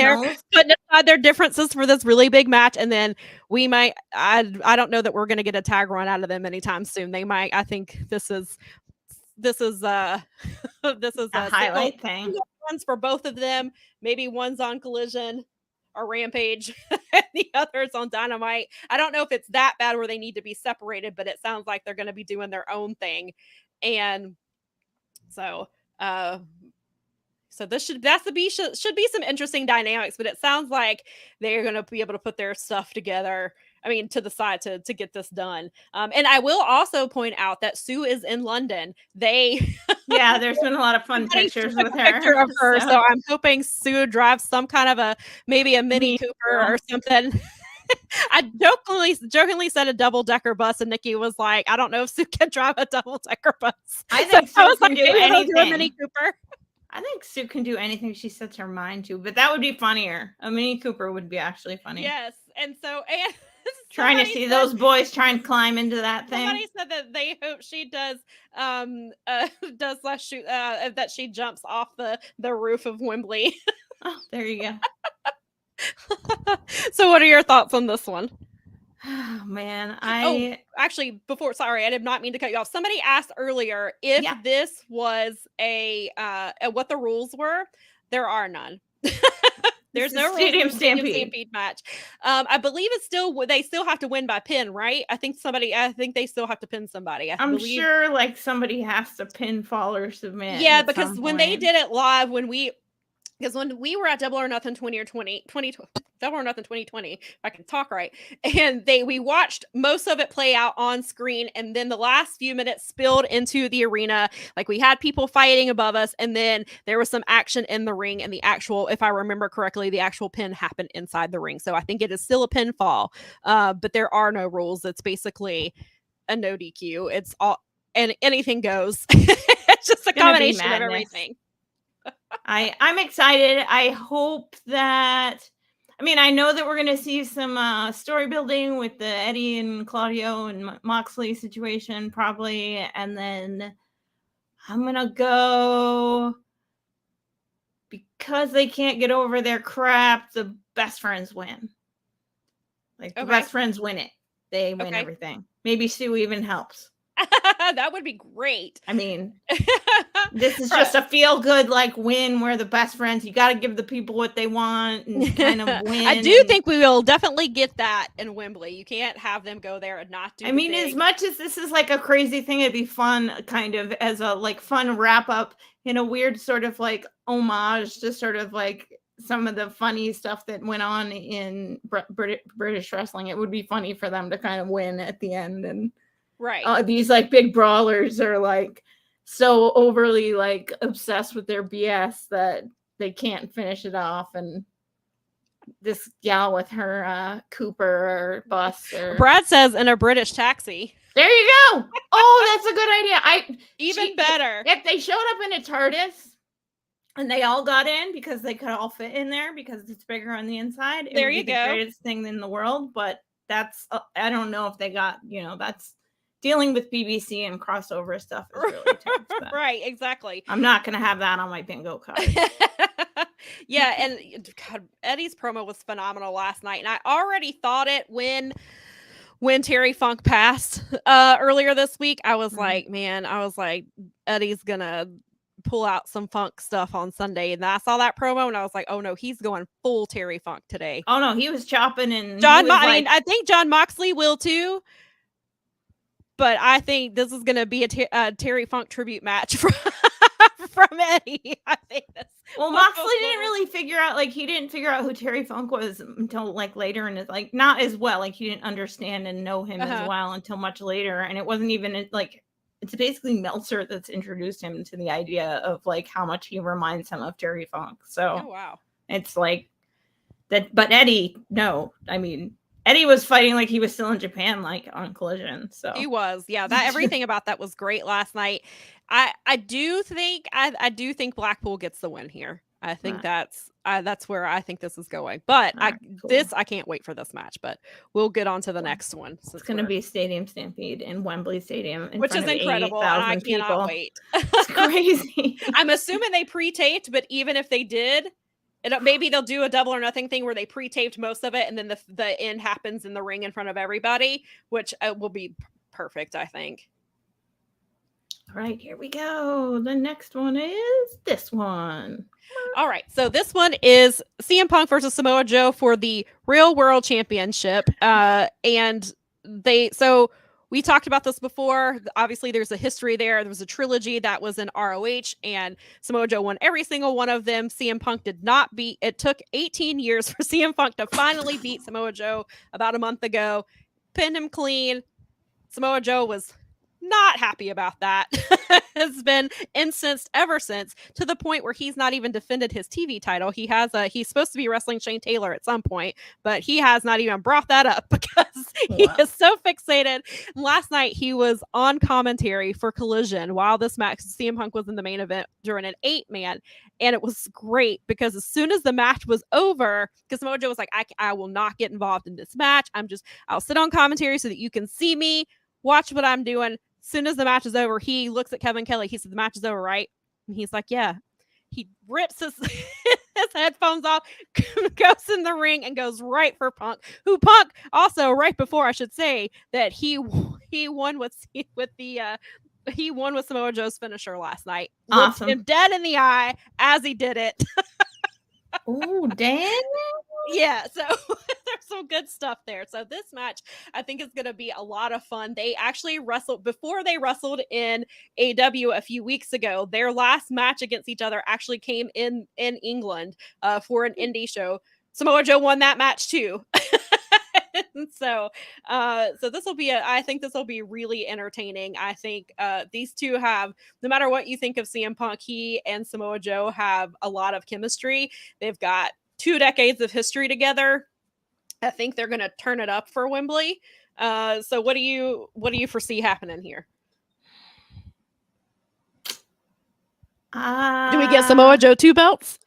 aside their differences for this really big match. And then we might, I don't know that we're going to get a tag run out of them anytime soon. They might, I think this is a highlight thing ones for both of them. Maybe one's on Collision or Rampage and the other's on Dynamite. I don't know if it's that bad where they need to be separated, but it sounds like they're going to be doing their own thing. And so, so this should be some interesting dynamics, but it sounds like they're going to be able to put their stuff together. I mean, to the side to get this done. And I will also point out that Sue is in London. There's been a lot of fun pictures with her. So I'm hoping Sue drives some kind of maybe a Mini Cooper or something. I jokingly said a double-decker bus, and Nikki was like, I don't know if Sue can drive a double-decker bus. I think Sue can do anything. A Mini Cooper. I think Sue can do anything she sets her mind to, but that would be funnier. A Mini Cooper would be actually funny. Yes, and trying to see those boys try and climb into that thing. Somebody said that they hope she does less shoot that she jumps off the roof of Wembley. Oh, there you go. So what are your thoughts on this one? Oh man, Actually, sorry, I did not mean to cut you off. Somebody asked earlier if this was what the rules were. There are none. There's no rules in the Stadium Stampede match. I believe they still have to win by pin, right? I think they still have to pin somebody. I'm sure like somebody has to pin, fall, or submit. Yeah, because when they did it live, when we were at Double or Nothing 2020, Double or Nothing 2020, if I can talk right, and we watched most of it play out on screen, and then the last few minutes spilled into the arena. Like, we had people fighting above us, and then there was some action in the ring, and the actual, if I remember correctly, the actual pin happened inside the ring. So I think it is still a pinfall, but there are no rules. It's basically a no DQ. It's all, and anything goes. It's just a combination of everything. I'm excited. I hope that, I mean, I know that we're going to see some story building with the Eddie and Claudio and Moxley situation probably. And then I'm going to go, because they can't get over their crap, the best friends win. Like, the best friends win it. They win everything. Maybe Sue even helps. That would be great. I mean, this is just a feel-good like win where the best friends, you got to give the people what they want and kind of win. I do think we will definitely get that in Wembley. You can't have them go there and not do. I mean, as much as this is like a crazy thing, it'd be fun, kind of as a like fun wrap up in a weird sort of like homage to sort of like some of the funny stuff that went on in British wrestling. It would be funny for them to kind of win at the end. And right, these like big brawlers are like so overly like obsessed with their BS that they can't finish it off. And this gal with her Cooper or bus, or Brad says in a British taxi. There you go. Oh, that's a good idea. Better if they showed up in a TARDIS and they all got in, because they could all fit in there because it's bigger on the inside. There you go. The greatest thing in the world. But that's I don't know if they got, that's dealing with BBC and crossover stuff is really tough. Right, exactly. I'm not going to have that on my bingo card. Yeah, and God, Eddie's promo was phenomenal last night, and I already thought it when Terry Funk passed earlier this week. I was like, man, Eddie's gonna pull out some Funk stuff on Sunday, and I saw that promo, and I was like, oh no, he's going full Terry Funk today. Oh no, he was chopping, and I think John Moxley will too. But I think this is going to be a Terry Funk tribute match from Eddie. I think that's. Well, Moxley didn't really figure out, like, he didn't figure out who Terry Funk was until like later, and it's like not as well. Like, he didn't understand and know him as well until much later, and it wasn't even like, it's basically Meltzer that's introduced him to the idea of like how much he reminds him of Terry Funk. So, oh wow, it's like that. But Eddie, no, I mean, Eddie was fighting like he was still in Japan, like on Collision. So he was, yeah. That everything about that was great last night. I do think Blackpool gets the win here. I think that's where I think this is going. But I can't wait for this match. But we'll get on to the next one. It's going to be Stadium Stampede in Wembley Stadium, which is incredible. And I cannot wait. It's crazy. I'm assuming they pre-taped, but even if they did, maybe they'll do a Double or Nothing thing where they pre-taped most of it, and then the end happens in the ring in front of everybody, which will be perfect, I think. All right, here we go. The next one is this one. All right, so this one is CM Punk versus Samoa Joe for the Real World Championship, and we talked about this before. Obviously, there's a history there. There was a trilogy that was in ROH, and Samoa Joe won every single one of them. CM Punk did not beat. It took 18 years for CM Punk to finally beat Samoa Joe about a month ago. Pinned him clean. Samoa Joe was not happy about that. Has been incensed ever since, to the point where he's not even defended his TV title. He's supposed to be wrestling Shane Taylor at some point, but he has not even brought that up because he is so fixated. Last night he was on commentary for Collision while this match, CM Punk was in the main event during an 8-man, and it was great because as soon as the match was over, because Samoa Joe was like, I will not get involved in this match. I'll sit on commentary so that you can see me, watch what I'm doing. Soon as the match is over, he looks at Kevin Kelly. He said, the match is over, right? And he's like, yeah. He rips his his headphones off, goes in the ring, and goes right for Punk. Who Punk also right before, I should say, that he won with the he won with Samoa Joe's finisher last night. Awesome. Looked him dead in the eye as he did it. Oh, damn. Yeah, so there's some good stuff there. So this match, I think, is going to be a lot of fun. They actually wrestled before they wrestled in AEW a few weeks ago. Their last match against each other actually came in England for an indie show. Samoa Joe won that match too. So this will be I think this will be really entertaining. I think these two have, no matter what you think of CM Punk, he and Samoa Joe have a lot of chemistry. They've got 2 decades of history together. I think they're going to turn it up for Wembley. So what do you foresee happening here? Do we get Samoa Joe 2 belts?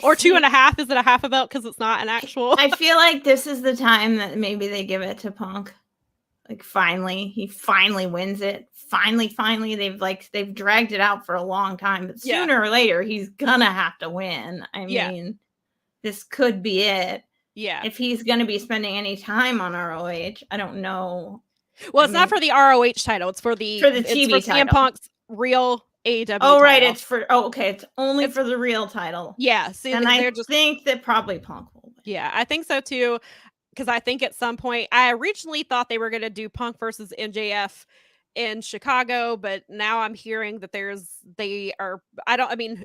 Or 2.5? Is it a half a belt because it's not an actual? I feel like this is the time that maybe they give it to Punk. Like he finally wins it. Finally, they've dragged it out for a long time, but sooner or later he's gonna have to win. I mean, this could be it. Yeah. If he's gonna be spending any time on ROH, I don't know. Well, it's not for the ROH title. It's for the TV title. CM Punk's real AEW title. Right. It's for okay. It's only for the real title. Yeah. See, and I think that probably Punk will win. Yeah, I think so too. Because I think at some point, I originally thought they were going to do Punk versus MJF in Chicago, but now I'm hearing that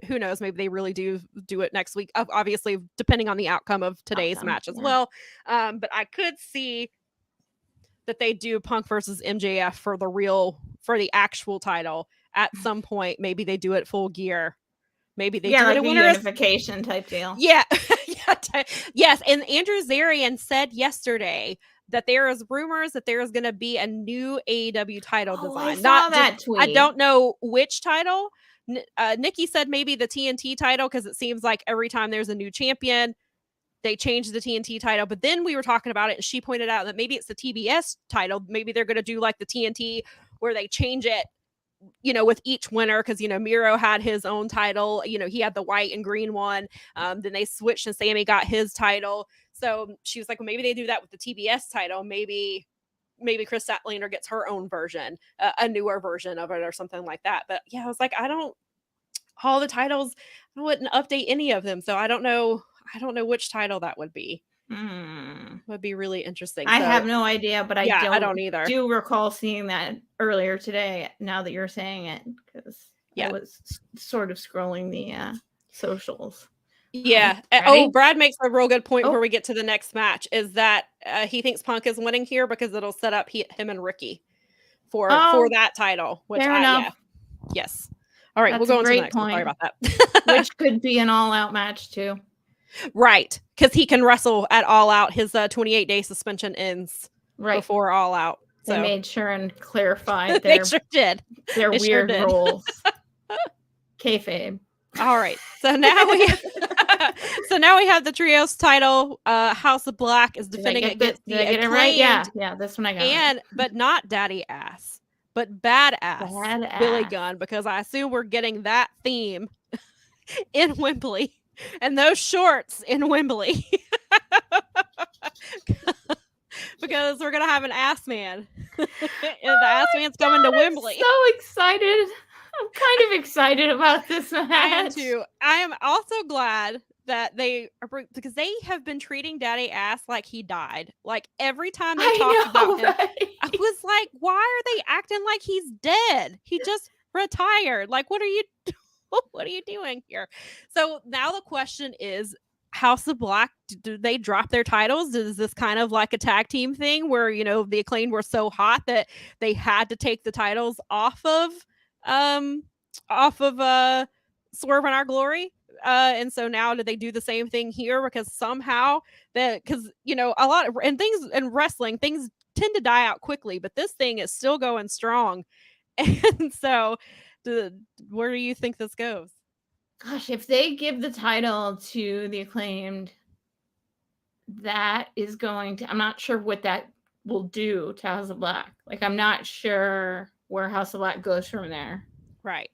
who knows, maybe they really do it next week, obviously depending on the outcome of today's match as well. But I could see that they do Punk versus MJF for the actual title at some point. Maybe they do it full gear. Maybe they do like it a unification type deal. Yeah. Yes. And Andrew Zarian said yesterday that there is rumors that there is going to be a new AEW title design. I saw that tweet. I don't know which title. Nikki said maybe the TNT title, because it seems like every time there's a new champion, they change the TNT title. But then we were talking about it, and she pointed out that maybe it's the TBS title. Maybe they're going to do like the TNT where they change it, with each winner, because Miro had his own title. He had the white and green one. Then they switched and Sammy got his title. So she was like, well, maybe they do that with the TBS title. Maybe Chris Statlander gets her own version, a newer version of it or something like that. But yeah, I was like, all the titles, I wouldn't update any of them. So I don't know which title that would be. Would be really interesting. I have no idea, but I don't either. Do recall seeing that earlier today, now that you're saying it, because I was sort of scrolling the socials. Yeah. Brad makes a real good point before we get to the next match, is that he thinks Punk is winning here because it'll set up him and Ricky for that title. Which fair enough. Yes. All right, we'll go on to the next one. Sorry about that. Which could be an all-out match too. Right, because he can wrestle at All Out. His 28-day suspension ends before All Out. So they made sure and clarified their weird roles. Kayfabe. All right, so now we have the trios title. House of Black is defending against the Acclaimed. It right? Yeah, this one I got. But not Daddy Ass, but Badass Billy Gunn, because I assume we're getting that theme in Wembley. And those shorts in Wembley. Because we're going to have an ass man. And the ass man's coming to Wembley. I'm so excited. I'm kind of excited about this match. I am too. I am also glad that because they have been treating Daddy Ass like he died. Like every time they talk about him, I was like, why are they acting like he's dead? He just retired. Like, what are you doing here? So now the question is, House of Black, do they drop their titles? Is this kind of like a tag team thing where, the Acclaimed were so hot that they had to take the titles off of Swerve and Our Glory? And so now do they do the same thing here? Because somehow a lot of things in wrestling, things tend to die out quickly, but this thing is still going strong. And so where do you think this goes? Gosh, if they give the title to the Acclaimed, that is going to, I'm not sure what that will do to House of Black. Like, I'm not sure where House of Black goes from there. Right.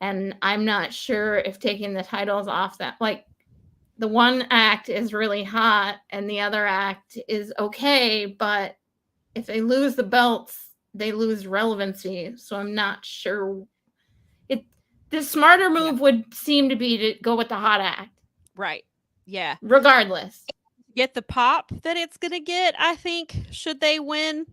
And I'm not sure if taking the titles off that, like, the one act is really hot and the other act is okay, but if they lose the belts, they lose relevancy. So I'm not sure. The smarter move would seem to be to go with the hot act. Right. Yeah. Regardless. Get the pop that it's going to get, I think, should they win.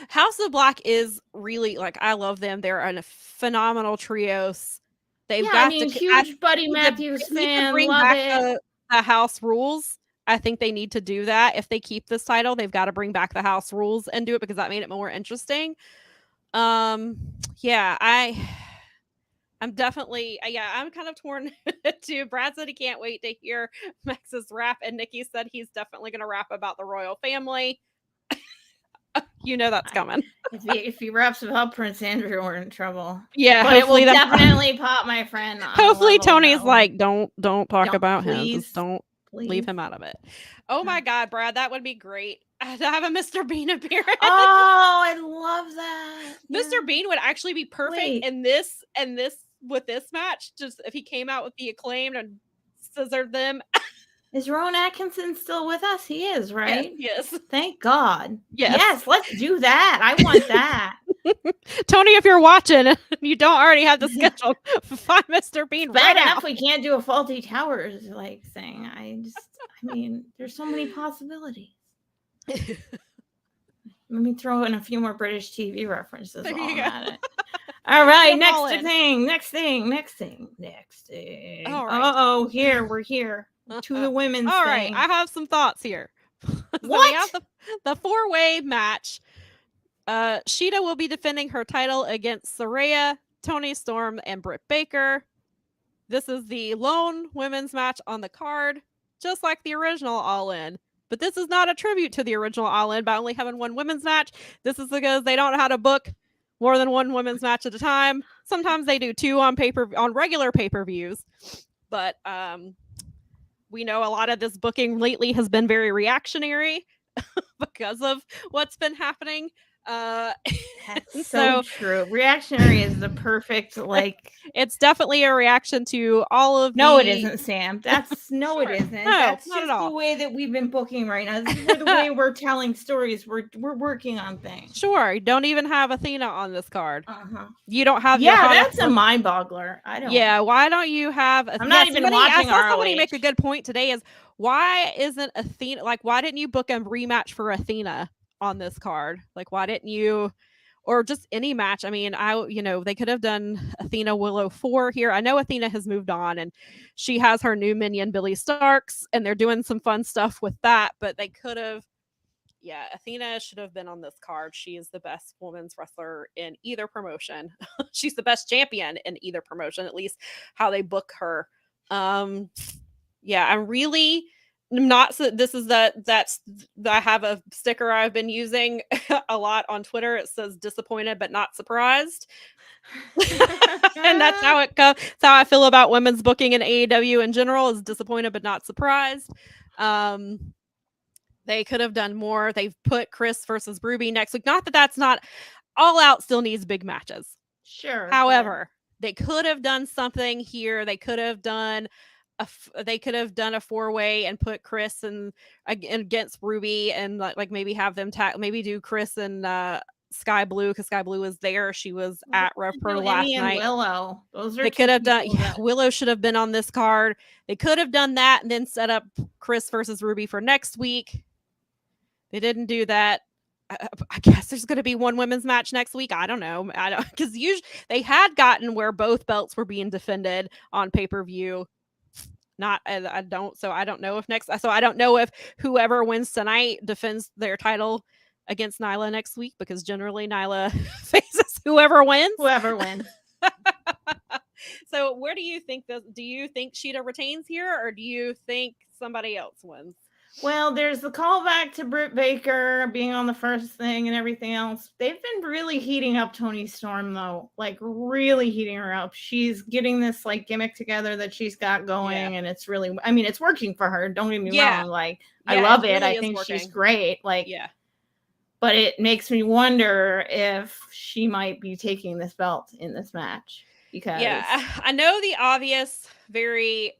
House of Black is really, like, I love them. They're a phenomenal trios. They've got huge Buddy Matthews fan, bring love back it. the house rules. I think they need to do that. If they keep this title, they've got to bring back the house rules and do it, because that made it more interesting. Yeah, I'm definitely, I'm kind of torn too. Brad said he can't wait to hear Max's rap, and Nikki said he's definitely going to rap about the royal family. You know that's coming. If he raps about Prince Andrew, we're in trouble. Yeah, but it will definitely pop, my friend. Hopefully Tony's like, don't talk about him. Just don't please leave him out of it. Oh my God, Brad, that would be great to have a Mr. Bean appearance. Oh, I love that. Mr. Bean would actually be perfect in this with this match. Just if he came out with the Acclaimed and scissored them. Is Rowan Atkinson still with us? He is, right? Yes. Thank God. Yes, let's do that. I want that. Tony, if you're watching and you don't already have the schedule, find Mr. Bean right enough out. We can't do a Faulty Towers like thing. I mean, there's so many possibilities. Let me throw in a few more British TV references while I'm at it. All right, next thing. All right. Here, we're here. To the women's All thing. right, I have some thoughts here. What? We have the 4-way match. Shida will be defending her title against Saraya, Toni Storm, and Britt Baker. This is the lone women's match on the card, just like the original All In. But this is not a tribute to the original All In by only having one women's match. This is because they don't know how to book more than one women's match at a time. Sometimes they do 2 on regular pay-per-views. But we know a lot of this booking lately has been very reactionary because of what's been happening. That's so true. Reactionary is the perfect, like, it's definitely a reaction to all of it isn't, Sam. That's sure. It isn't. No, that's not just at all. The way that we've been booking right now. This is the way we're telling stories. We're working on things. Sure. You don't even have Athena on this card. You don't have that's a mind boggler. I don't. Yeah, why don't you have I'm not even watching ROH. Somebody make a good point today is, why isn't Athena, like, why didn't you book a rematch for Athena on this card? Like, why didn't you, or just any match? I mean, they could have done Athena Willow 4 here. I know Athena has moved on and she has her new minion Billy Starks and they're doing some fun stuff with that, but they could have, Athena should have been on this card. She is the best women's wrestler in either promotion. She's the best champion in either promotion, at least how they book her. I'm really not. This is I have a sticker I've been using a lot on Twitter. It says disappointed but not surprised. And that's how it goes. That's how I feel about women's booking in AEW in general, is disappointed but not surprised. They could have done more. They've put Chris versus Ruby next week. Not that that's not, All Out still needs big matches. Sure. However, they could have done something here. They could have done a 4-way and put Chris and against Ruby, and like maybe have them maybe do Chris and Sky Blue, because Sky Blue was there. She was at Rev Pro last night. Willow. Those are they could have done. Willow should have been on this card. They could have done that and then set up Chris versus Ruby for next week. They didn't do that. I guess there's going to be one women's match next week. I don't know. Because usually they had gotten where both belts were being defended on pay-per-view. I don't know if whoever wins tonight defends their title against Nyla next week, because generally Nyla faces whoever wins. So where do you think do you think Shida retains here, or do you think somebody else wins? Well, there's the callback to Britt Baker being on the first thing and everything else. They've been really heating up Toni Storm, though. Like, really heating her up. She's getting this, like, gimmick together that she's got going, and it's really, I mean, it's working for her. Don't get me wrong. Like, I love it. Really, I think she's great. Like, but it makes me wonder if she might be taking this belt in this match. because I know the obvious, very.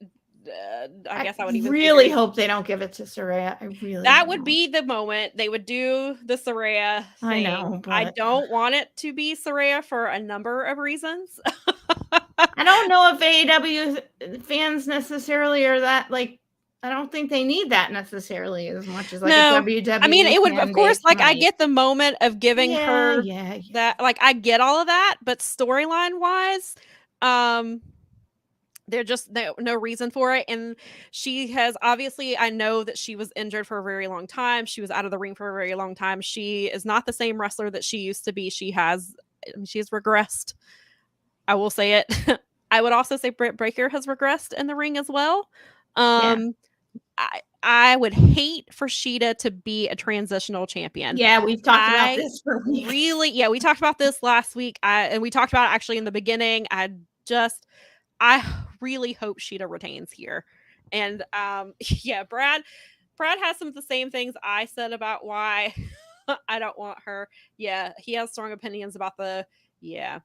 I guess I would even really hope they don't give it to Saraya. I really that would be the moment they would do the Saraya thing. I know, but I don't want it to be Saraya for a number of reasons. I don't know if AEW fans necessarily are that like. I don't think they need that necessarily as much as like a WWE. I mean, it would, of course, like might. I get the moment of giving her yeah. that, like I get all of that, but storyline wise, there's just no reason for it. And she has obviously, I know that she was injured for a very long time. She was out of the ring for a very long time. She is not the same wrestler that she used to be. She's regressed. I will say it. I would also say Britt Baker has regressed in the ring as well. I would hate for Shida to be a transitional champion. Yeah, we've talked about this for weeks. Really, we talked about this last week. And we talked about it actually in the beginning. I really hope Shida retains here. And Brad has some of the same things I said about why I don't want her. Yeah, he has strong opinions about the I'm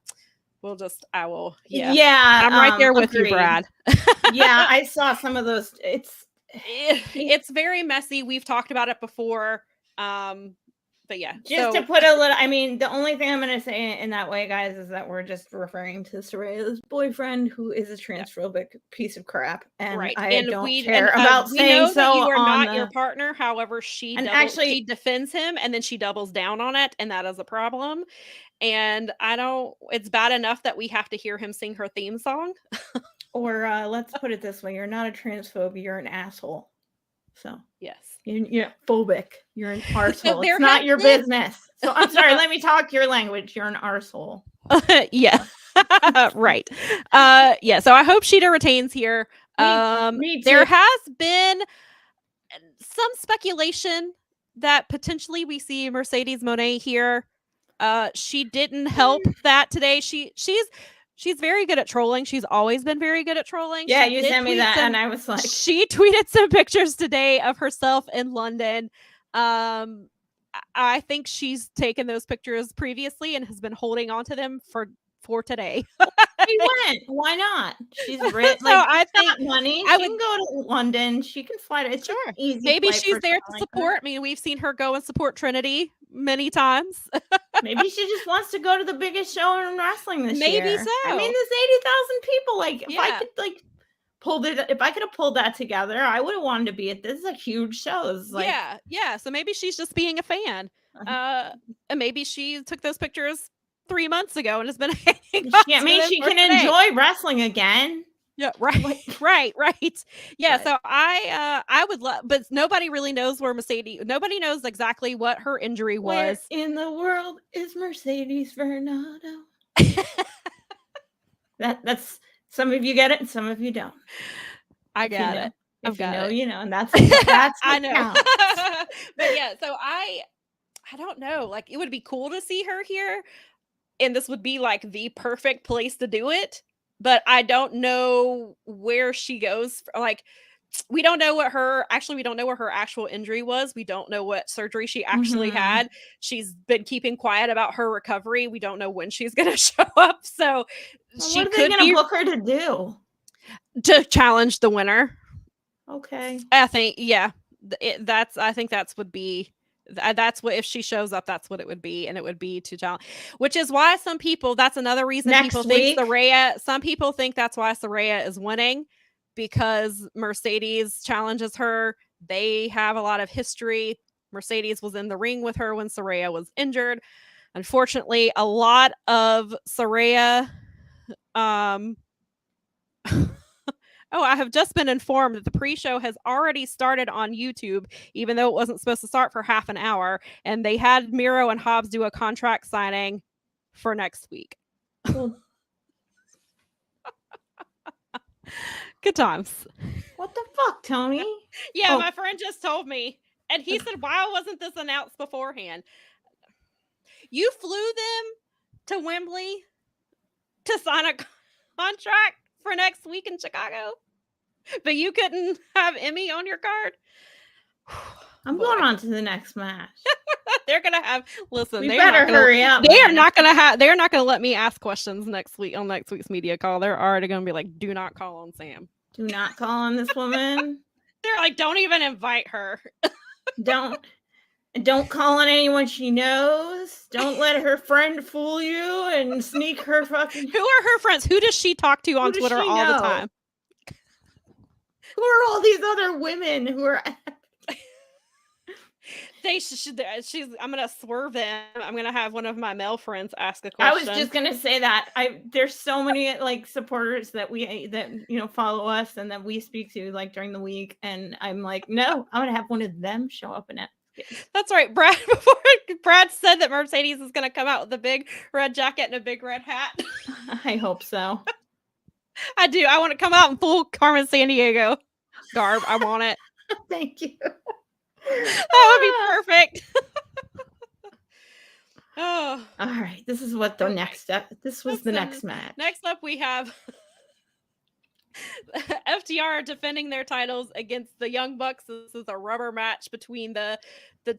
right there with you, Brad. Yeah, I saw some of those. It's very messy. We've talked about it before. But yeah, just to put a little, I mean, the only thing I'm going to say in that way, guys, is that we're just referring to Saraya's boyfriend, who is a transphobic piece of crap, and I don't care about saying so. You are not your partner. However, she defends him, and then she doubles down on it, and that is a problem. And it's bad enough that we have to hear him sing her theme song. Or let's put it this way: you're not a transphobe; you're an asshole. So yes, you're phobic. You're an arsehole. It's not your business. So I'm sorry. Let me talk your language. You're an arsehole. Yeah, right. So I hope Shida retains here. Me too. There has been some speculation that potentially we see Mercedes Moné here. She didn't help that today. She's very good at trolling. She's always been very good at trolling. Yeah, you sent me that, and I was like, she tweeted some pictures today of herself in London. I think she's taken those pictures previously and has been holding on to them for today. Why not? She's rich. So I think money. She can go to London. She can fly to. It's easy. Maybe she's there to support. I mean, we've seen her go and support Trinity many times. Maybe she just wants to go to the biggest show in wrestling this year. Maybe so. I mean, there's 80,000 people. If I could if I could have pulled that together, I would have wanted to be at this. Is a huge show. So maybe she's just being a fan. And maybe she took those pictures 3 months ago and has been hanging on. Yeah, I mean, she can enjoy wrestling again. Yeah, right. Yeah, so I would love, but nobody really knows where nobody knows exactly what her injury was. Where in the world is Mercedes Vernado? That's some of you get it and some of you don't. I got it. If you know, you know, and that's I know. But yeah, so I don't know. Like, it would be cool to see her here. And this would be like the perfect place to do it, but I don't know where she goes. Like, we don't know what her actual injury was. We don't know what surgery she actually had. She's been keeping quiet about her recovery. We don't know when she's going to show up. So what are they going to book her to do? To challenge the winner. Okay. I think, that's what, if she shows up, that's what it would be. And it would be to challenge, which is why some people, that's another reason some people think that's why Saraya is winning, because Mercedes challenges her. They have a lot of history. Mercedes was in the ring with her when Saraya was injured. Unfortunately, a lot of Saraya, I have just been informed that the pre-show has already started on YouTube, even though it wasn't supposed to start for half an hour. And they had Miro and Hobbs do a contract signing for next week. Good times. What the fuck, Tony? Yeah, my friend just told me. And he said, why wasn't this announced beforehand? You flew them to Wembley to sign a contract for next week in Chicago, but you couldn't have Emmy on your card. I'm going on to the next match. They're gonna have. Listen, we better hurry up. They are not gonna have. They're not gonna let me ask questions next week on next week's media call. They're already gonna be like, "Do not call on Sam. Do not call on this woman." They're like, "Don't even invite her. Don't call on anyone she knows. Don't let her friend fool you and sneak her fucking. Who are her friends? Who does she talk to on Twitter all the time? Who are all these other women who are? I'm gonna swerve them. I'm gonna have one of my male friends ask a question. I was just gonna say that there's so many like supporters that follow us and that we speak to like during the week, and I'm like, no, I'm gonna have one of them show up in it. That's right, Brad. Before Brad said that Mercedes is gonna come out with a big red jacket and a big red hat. I hope so. I do. I want to come out in full Carmen Sandiego garb. I want it. Thank you. That would be perfect. Oh. All right. This is what the next step. This was the next match. Next up, we have FTR defending their titles against the Young Bucks. This is a rubber match between the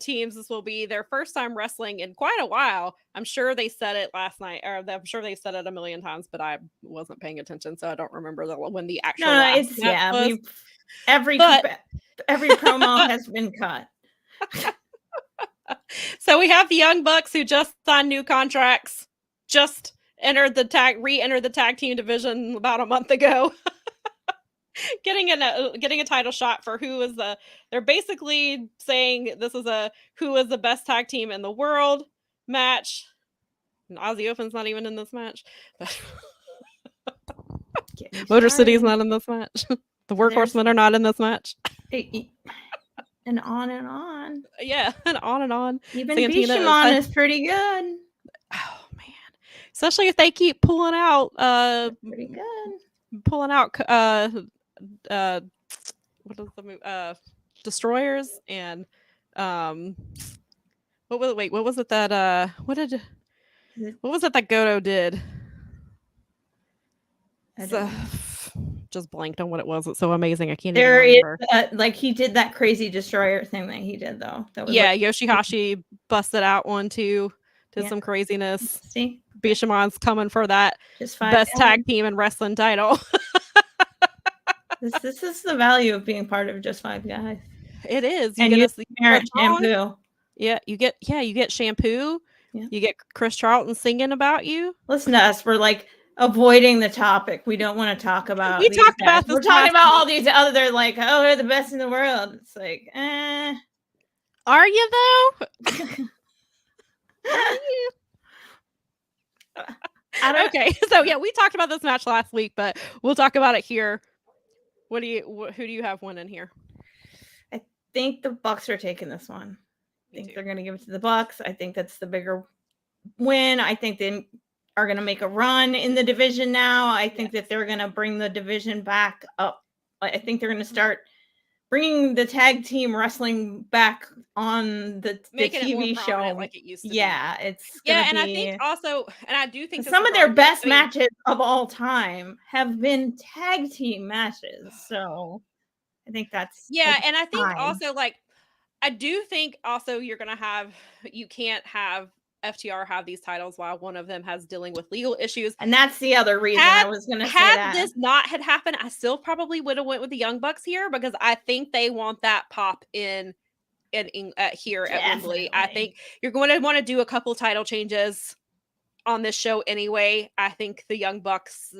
teams. This will be their first time wrestling in quite a while. I'm sure they said it last night, or I'm sure they said it a million times, but I wasn't paying attention, so I don't remember when the actual. Every promo has been cut. So we have the Young Bucks who just signed new contracts, just re-entered the tag team division about a month ago. getting a title shot for they're basically saying this is who is the best tag team in the world match. And Aussie Open's not even in this match. Motor City's not in this match. The Workhorsemen are not in this match. And on and on. Yeah, and on and on. Even Bishamon is pretty good. Oh man. Especially if they keep pulling out pretty good. Pulling out what is the move? Destroyers and what was it that Goto did? Just blanked on what it was. It's so amazing. I can't even remember. Like he did that crazy destroyer thing that he did though. That was Yoshihashi busted out one too. Did some craziness. See, Bishamon's coming for that best tag team and wrestling title. This is the value of being part of Just Five Guys. It is. You get shampoo. Yeah, you get shampoo. Yeah. You get Chris Charlton singing about you. Listen to us. We're like avoiding the topic. We don't want to talk about. We're talking about all these other. They're like, oh, they're the best in the world. It's like, Are you though? Are you? Okay, so yeah, we talked about this match last week, but we'll talk about it here. Who do you have winning here? I think the Bucks are taking this one. I think they're going to give it to the Bucks. I think that's the bigger win. I think they are going to make a run in the division now. I think that they're going to bring the division back up. I think they're going to start bringing the tag team wrestling back on the TV show like it used to. Yeah, it's and I think also, and I do think some of their best matches of all time have been tag team matches. So I think that's and I think also I do think also you can't have FTR have these titles while one of them has dealing with legal issues, and that's the other reason I was going to say that. Had this not had happened, I still probably would have went with the Young Bucks here because I think they want that pop here at Wembley. I think you're going to want to do a couple title changes on this show anyway. I think the Young Bucks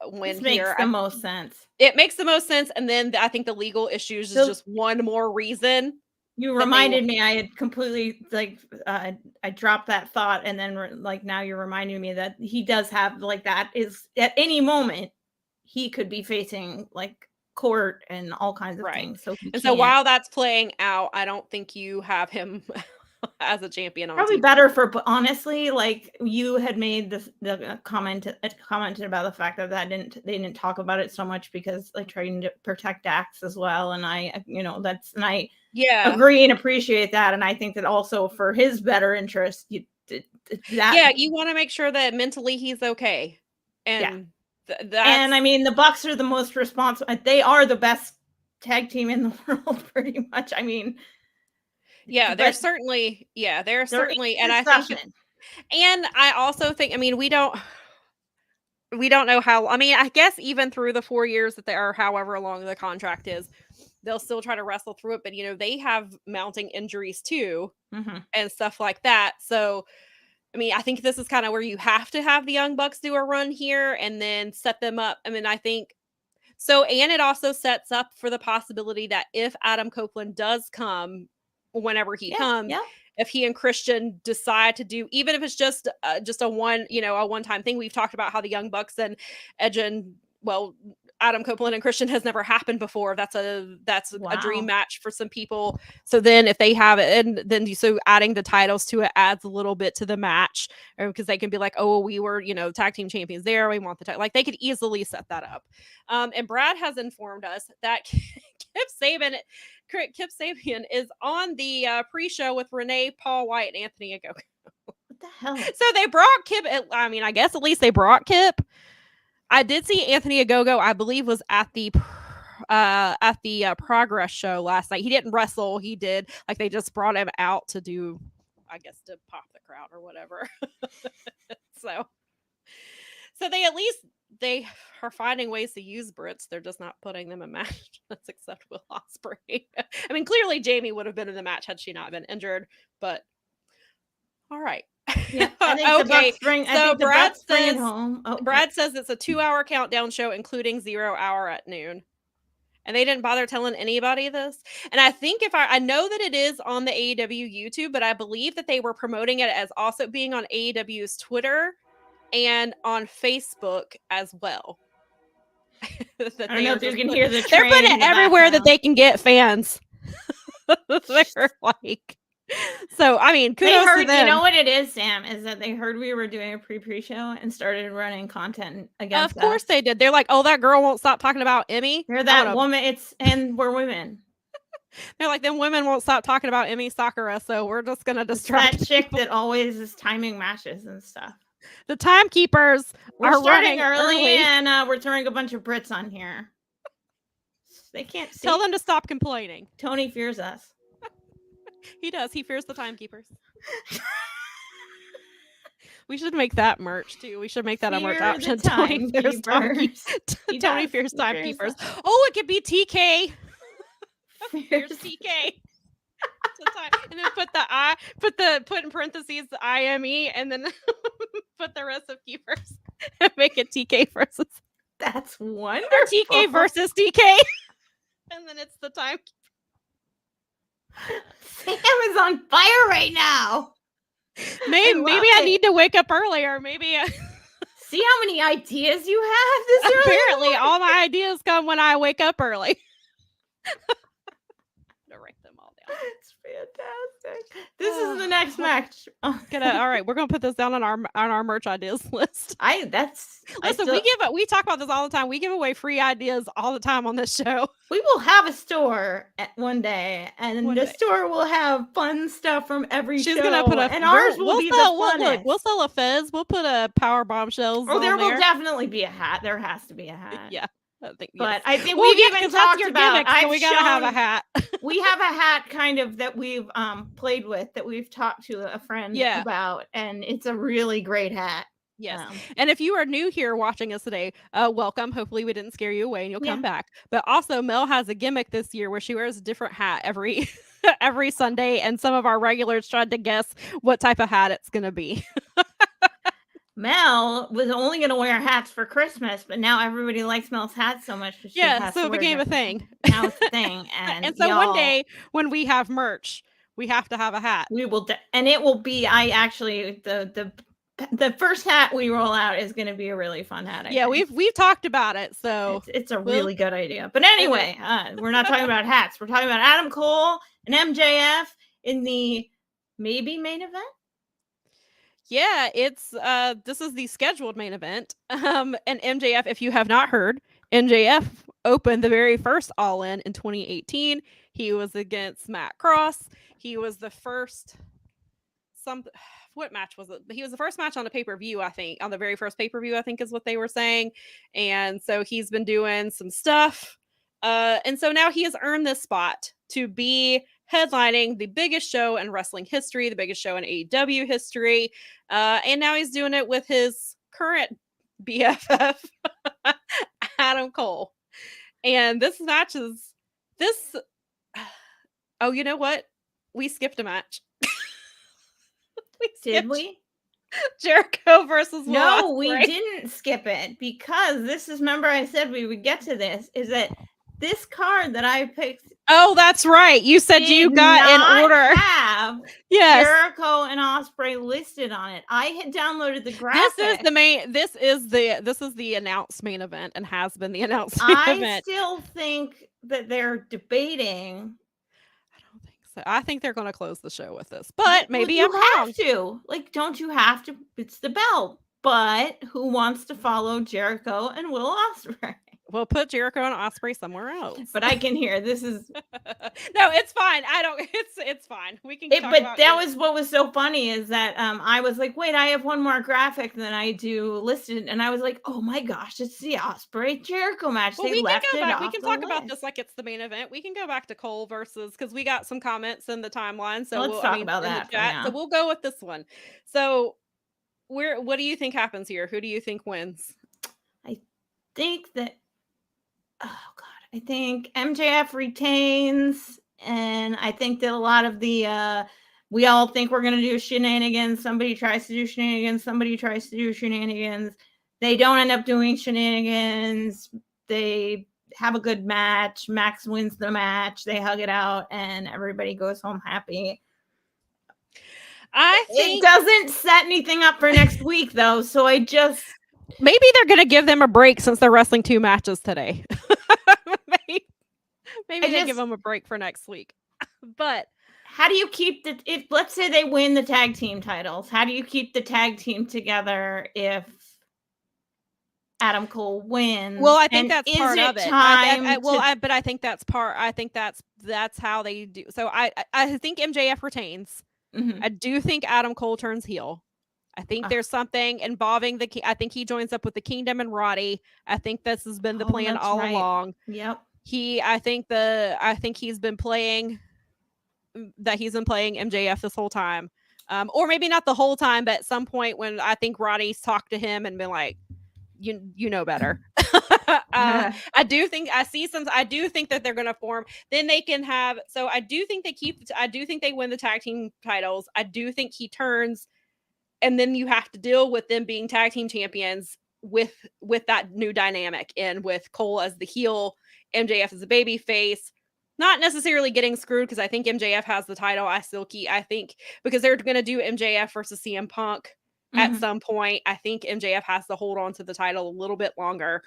win here. Makes the most sense. It makes the most sense, and then I think the legal issues is just one more reason. You reminded me. I had completely I dropped that thought, and then now you're reminding me that he does have that is at any moment he could be facing court and all kinds of things. So while that's playing out, I don't think you have him as a champion. Probably better for honestly, you had made the commented about the fact that they didn't talk about it so much because trying to protect Dax as well, and I agree and appreciate that, and I think that also for his better interest, you want to make sure that mentally he's okay, and and I mean the Bucks are the most responsible. They are the best tag team in the world, pretty much. I mean, Yeah, But certainly, there and is I think, discussion. and I also think, I mean, we don't know how, I mean, I guess even through the 4 years that they are, however long the contract is, they'll still try to wrestle through it, but they have mounting injuries too and stuff like that. So, I mean, I think this is kind of where you have to have the Young Bucks do a run here and then set them up. I mean, I think so, and it also sets up for the possibility that if Adam Copeland does come, whenever he comes, if he and Christian decide to do, even if it's just a one-time thing. We've talked about how the Young Bucks and Edge and, well, Adam Copeland and Christian has never happened before. That's a dream match for some people. So then if they have it, and then so adding the titles to it adds a little bit to the match, because they can be like, oh, we were tag team champions there. We want the title. Like, they could easily set that up. And Brad has informed us that Kip Sabian is on the pre-show with Renee, Paul White, and Anthony Ogogo. What the hell? So they brought Kip. I mean, I guess at least they brought Kip. I did see Anthony Ogogo, I believe, was at the Progress show last night. He didn't wrestle. He did, like, they just brought him out to do, I guess, to pop the crowd or whatever. So they at least, they are finding ways to use Brits. They're just not putting them in matches except Will Ospreay. I mean, clearly Jamie would have been in the match had she not been injured, but all right. Yeah, okay. So Brad says Brad says it's a 2-hour countdown show, including 0 hour at noon. And they didn't bother telling anybody this. And I think I know that it is on the AEW YouTube, but I believe that they were promoting it as also being on AEW's Twitter and on Facebook as well. I don't know if you can hear the train. They're putting it everywhere that they can get fans. They're like, so, I mean, kudos to them. You know what it is, Sam, is that they heard we were doing a pre-show and started running content against us. Of course they did. They're like, oh, that girl won't stop talking about Emmy. You're that woman. And we're women. They're like, them women won't stop talking about Emmy Sakura, so we're just going to distract that chick that always is timing matches and stuff. The timekeepers are starting early, and we're throwing a bunch of Brits on here. They can't see. Tell them to stop complaining. Tony fears us. He does. He fears the timekeepers. We should make that merch too. We should make that a merch option. Tony fears timekeepers. Oh, it could be TK. Here's TK. And then put in parentheses the IME, and then put the rest of keepers and make it TK versus. That's wonderful. Or TK versus TK. And then it's the time. Sam is on fire right now. Maybe I need to wake up earlier. Maybe. See how many ideas you have this early? Apparently, all my ideas come when I wake up early. To write them all down. It's fantastic. This is the next match. All right, we're gonna put this down on our merch ideas list. We talk about this all the time. We give away free ideas all the time on this show. We will have a store one day, and the store will have fun stuff from every show. Gonna put and ours will be the funnest. We'll sell a fez. We'll put a Powerbombshells. Oh, there will definitely be a hat. There has to be a hat. Yeah. I think we've even talked about. We gotta have a hat. We have a hat kind of that we've played with, that we've talked to a friend about, and it's a really great hat. Yes. And if you are new here watching us today, welcome. Hopefully we didn't scare you away and you'll come back. But also, Mel has a gimmick this year where she wears a different hat every Sunday, and some of our regulars tried to guess what type of hat it's gonna be. Mel was only going to wear hats for Christmas, but now everybody likes Mel's hats so much. So it became a thing. Now it's a thing. And so one day when we have merch, we have to have a hat. We will, and it will be. The first hat we roll out is going to be a really fun hat. I think. We've talked about it, so it's a really good idea. But anyway, we're not talking about hats. We're talking about Adam Cole and MJF in the maybe main event. Yeah, it's this is the scheduled main event. And MJF, if you have not heard, MJF opened the very first All In 2018. He was against Matt Cross. He was the first what match was it? He was the first match on the pay-per-view, I think. On the very first pay-per-view, I think is what they were saying. And so he's been doing some stuff. And so now he has earned this spot to be headlining the biggest show in wrestling history, the biggest show in AEW history. And now he's doing it with his current BFF, Adam Cole. And this match is this. Oh, you know what? We skipped a match. Did we? Jericho versus Will No, Ospreay. we didn't skip it because this is, remember I said we would get to this, is that this card that I picked. Oh, that's right. You said you got in order. Have yes. Jericho and Ospreay listed on it. I had downloaded the graphic. This is the main. This is the announced main event and has been the announced main event. I still think that they're debating. So I think they're going to close the show with this, but maybe you I'm wrong. have to. Like, don't you have to? It's the belt. But who wants to follow Jericho and Will Ospreay? We'll put Jericho and Ospreay somewhere else. But I can hear this is no, it's fine. I don't. It's fine. We can. But that was what was so funny is that I was like, wait, I have one more graphic than I do listed, and I was like, oh my gosh, it's the Ospreay Jericho match. Well, they left it off. We can talk about this like it's the main event. We can go back to Cole versus because we got some comments in the timeline. So let's talk about that. So we'll go with this one. So what do you think happens here? Who do you think wins? I think that. Oh God, I think MJF retains, and I think that a lot of the we all think we're gonna do shenanigans. Somebody tries to do shenanigans. Somebody tries to do shenanigans. They don't end up doing shenanigans. They have a good match. Max wins the match. They hug it out, and everybody goes home happy. I think it doesn't set anything up for next week, though. So I just. Maybe they're going to give them a break since they're wrestling 2 matches today. maybe they give them a break for next week. But how do you keep if let's say they win the tag team titles, how do you keep the tag team together if Adam Cole wins? Well, I think that's part of it. But I think that's part. I think that's how they do. So I think MJF retains. Mm-hmm. I do think Adam Cole turns heel. I think there's something involving I think he joins up with the Kingdom and Roddy. I think this has been the plan all along. Yep. I think he's been playing MJF this whole time. Or maybe not the whole time, but at some point when I think Roddy's talked to him and been like, you know better. I do think that they're going to form. Then they can have. So I do think they win the tag team titles. I do think he turns. And then you have to deal with them being tag team champions with that new dynamic and with Cole as the heel, MJF as a baby face, not necessarily getting screwed because I think MJF has the title. I think because they're going to do MJF versus CM Punk at some point. I think MJF has to hold on to the title a little bit longer.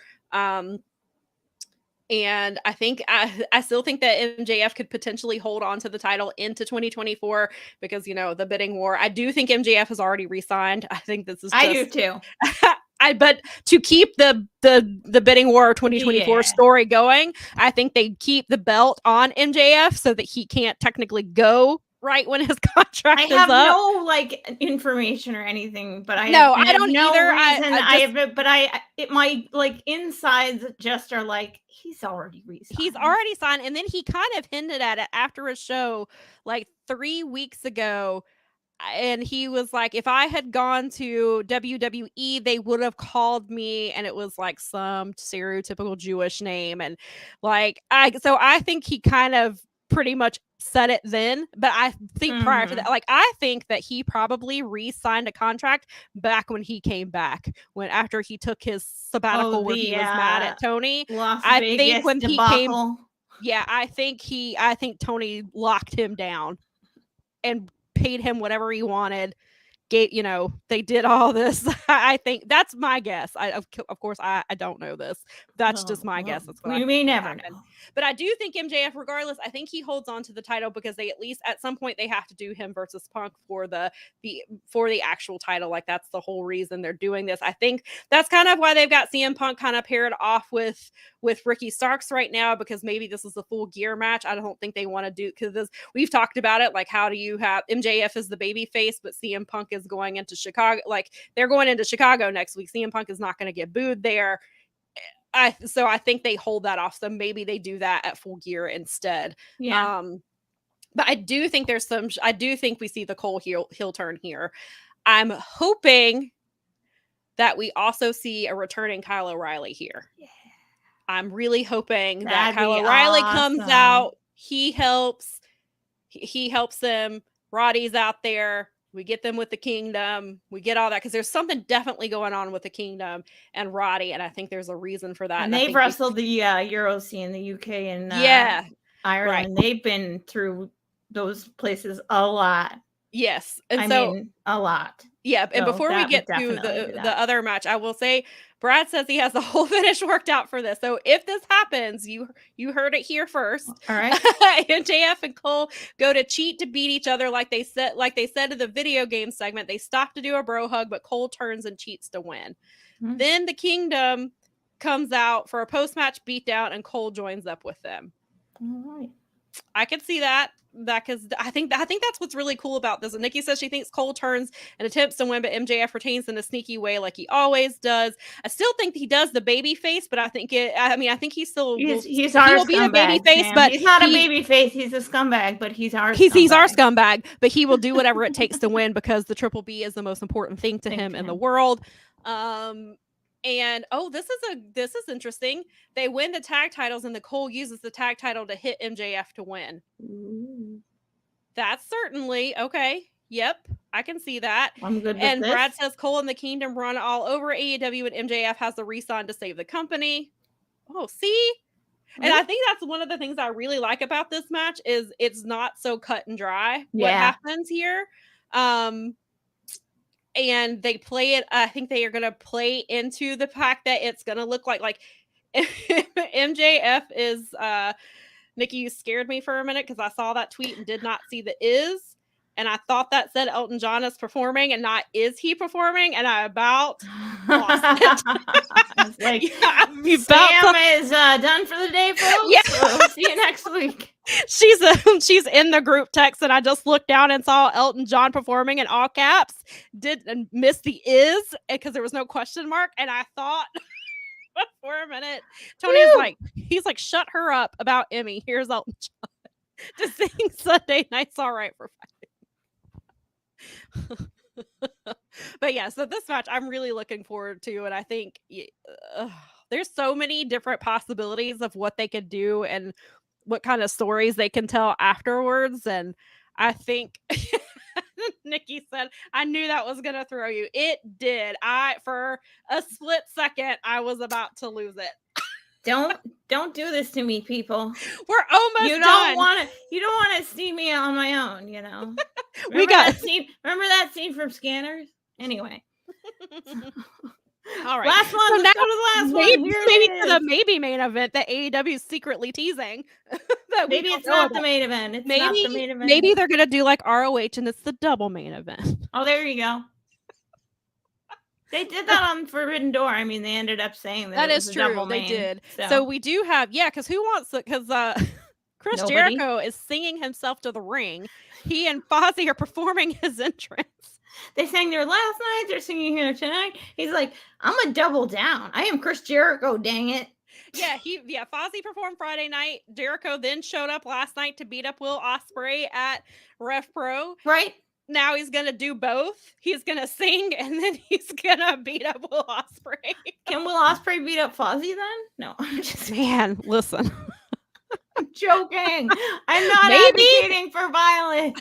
And I think I still think that MJF could potentially hold on to the title into 2024 because, the bidding war. I do think MJF has already re-signed. I think this is I do too. But to keep the bidding war 2024 story going, I think they keep the belt on MJF so that he can't technically go right when his contract is up. I have no information or anything, but I don't either. My insides just are like he's already resigned. He's already signed, and then he kind of hinted at it after a show like 3 weeks ago, and he was like, "If I had gone to WWE, they would have called me," and it was like some stereotypical Jewish name, and I think he kind of pretty much said it then, but I think prior to that, I think that he probably re-signed a contract back when he came back, after he took his sabbatical where he was mad at Tony. I think when debacle. I think Tony locked him down and paid him whatever he wanted. They did all this. I think that's my guess. Of course, I don't know this. That's just my guess. That's what we may never know. But I do think MJF, regardless, I think he holds on to the title because they at least at some point they have to do him versus Punk for the actual title. Like that's the whole reason they're doing this. I think that's kind of why they've got CM Punk kind of paired off with Ricky Starks right now, because maybe this is a full gear match. I don't think they want to do, because we've talked about it. Like, how do you have MJF as the baby face, but CM Punk is going into Chicago? Like, they're going into Chicago next week. CM Punk is not going to get booed there. So I think they hold that off. So maybe they do that at Full Gear instead. Yeah. But I do think I do think we see the Cole heel turn here. I'm hoping that we also see a returning Kyle O'Reilly here. Yeah. I'm really hoping that Kyle O'Reilly comes out. He helps them. Roddy's out there. We get them with the Kingdom. We get all that because there's something definitely going on with the Kingdom and Roddy, and I think there's a reason for that. And they've wrestled the Euro scene, the UK and Ireland. Right. They've been through those places a lot. Yes, and I mean a lot. Yeah, and so before we get to the other match, I will say Brad says he has the whole finish worked out for this. So if this happens, you heard it here first. All right. MJF and Cole go to cheat to beat each other like they said in the video game segment. They stop to do a bro hug, but Cole turns and cheats to win. Mm-hmm. Then the Kingdom comes out for a post-match beatdown, and Cole joins up with them. All right. I could see that because I think that's what's really cool about this. And Nikki says she thinks Cole turns and attempts to win, but MJF retains in a sneaky way like he always does. I still think he does the baby face, but I think he's still he'll be the baby face, but he's not a baby face. He's a scumbag, but he's our scumbag, but he will do whatever it takes to win because the Triple B is the most important thing to him in the world. And this is interesting. They win the tag titles, and Cole uses the tag title to hit MJF to win. Ooh. That's certainly okay. Yep, I can see that. I'm good with and this. Brad says Cole and the Kingdom run all over AEW, and MJF has the re-sign to save the company. Oh, see? And I think that's one of the things I really like about this match is it's not so cut and dry what happens here. And they play it. I think they are going to play into the fact that it's going to look like MJF is. Nikki, you scared me for a minute because I saw that tweet and did not see the is, and I thought that said Elton John is performing and not is he performing, and I about lost it. It's like Sam is done for the day, folks. Yeah, so we'll see you next week. She's in the group text, and I just looked down and saw Elton John performing in all caps. And missed the is because there was no question mark, and I thought for a minute, Tony's he's like, shut her up about Emmy. Here's Elton John to sing Sunday Night's All Right for Friday. But yeah, so this match I'm really looking forward to, and I think there's so many different possibilities of what they could do and what kind of stories they can tell afterwards. And I think Nikki said, I knew that was going to throw you. It did. For a split second, I was about to lose it. Don't do this to me, people. We're almost done. You don't want to see me on my own, you know. Remember that scene from Scanners? Anyway. All right. Last one. So let's go to the last one. Maybe to the main event that AEW is secretly teasing. Maybe it's not the main event. It's not the main event. Maybe they're gonna do like ROH and it's the double main event. Oh, there you go. They did that on Forbidden Door. I mean, they ended up saying that it was is true. Double they main, did. So we do have because who wants it? Because Chris Jericho is singing himself to the ring. He and Fozzy are performing his entrance. They sang there last night. They're singing here tonight. He's like, I'm a double down. I am Chris Jericho. Dang it. Yeah. Fozzy performed Friday night. Jericho then showed up last night to beat up Will Ospreay at Rev Pro. Right. Now he's gonna do both. He's gonna sing and then he's gonna beat up Will Ospreay. Can Will Ospreay beat up Fozzy then? No, I'm just listen. I'm joking. I'm not advocating for violence.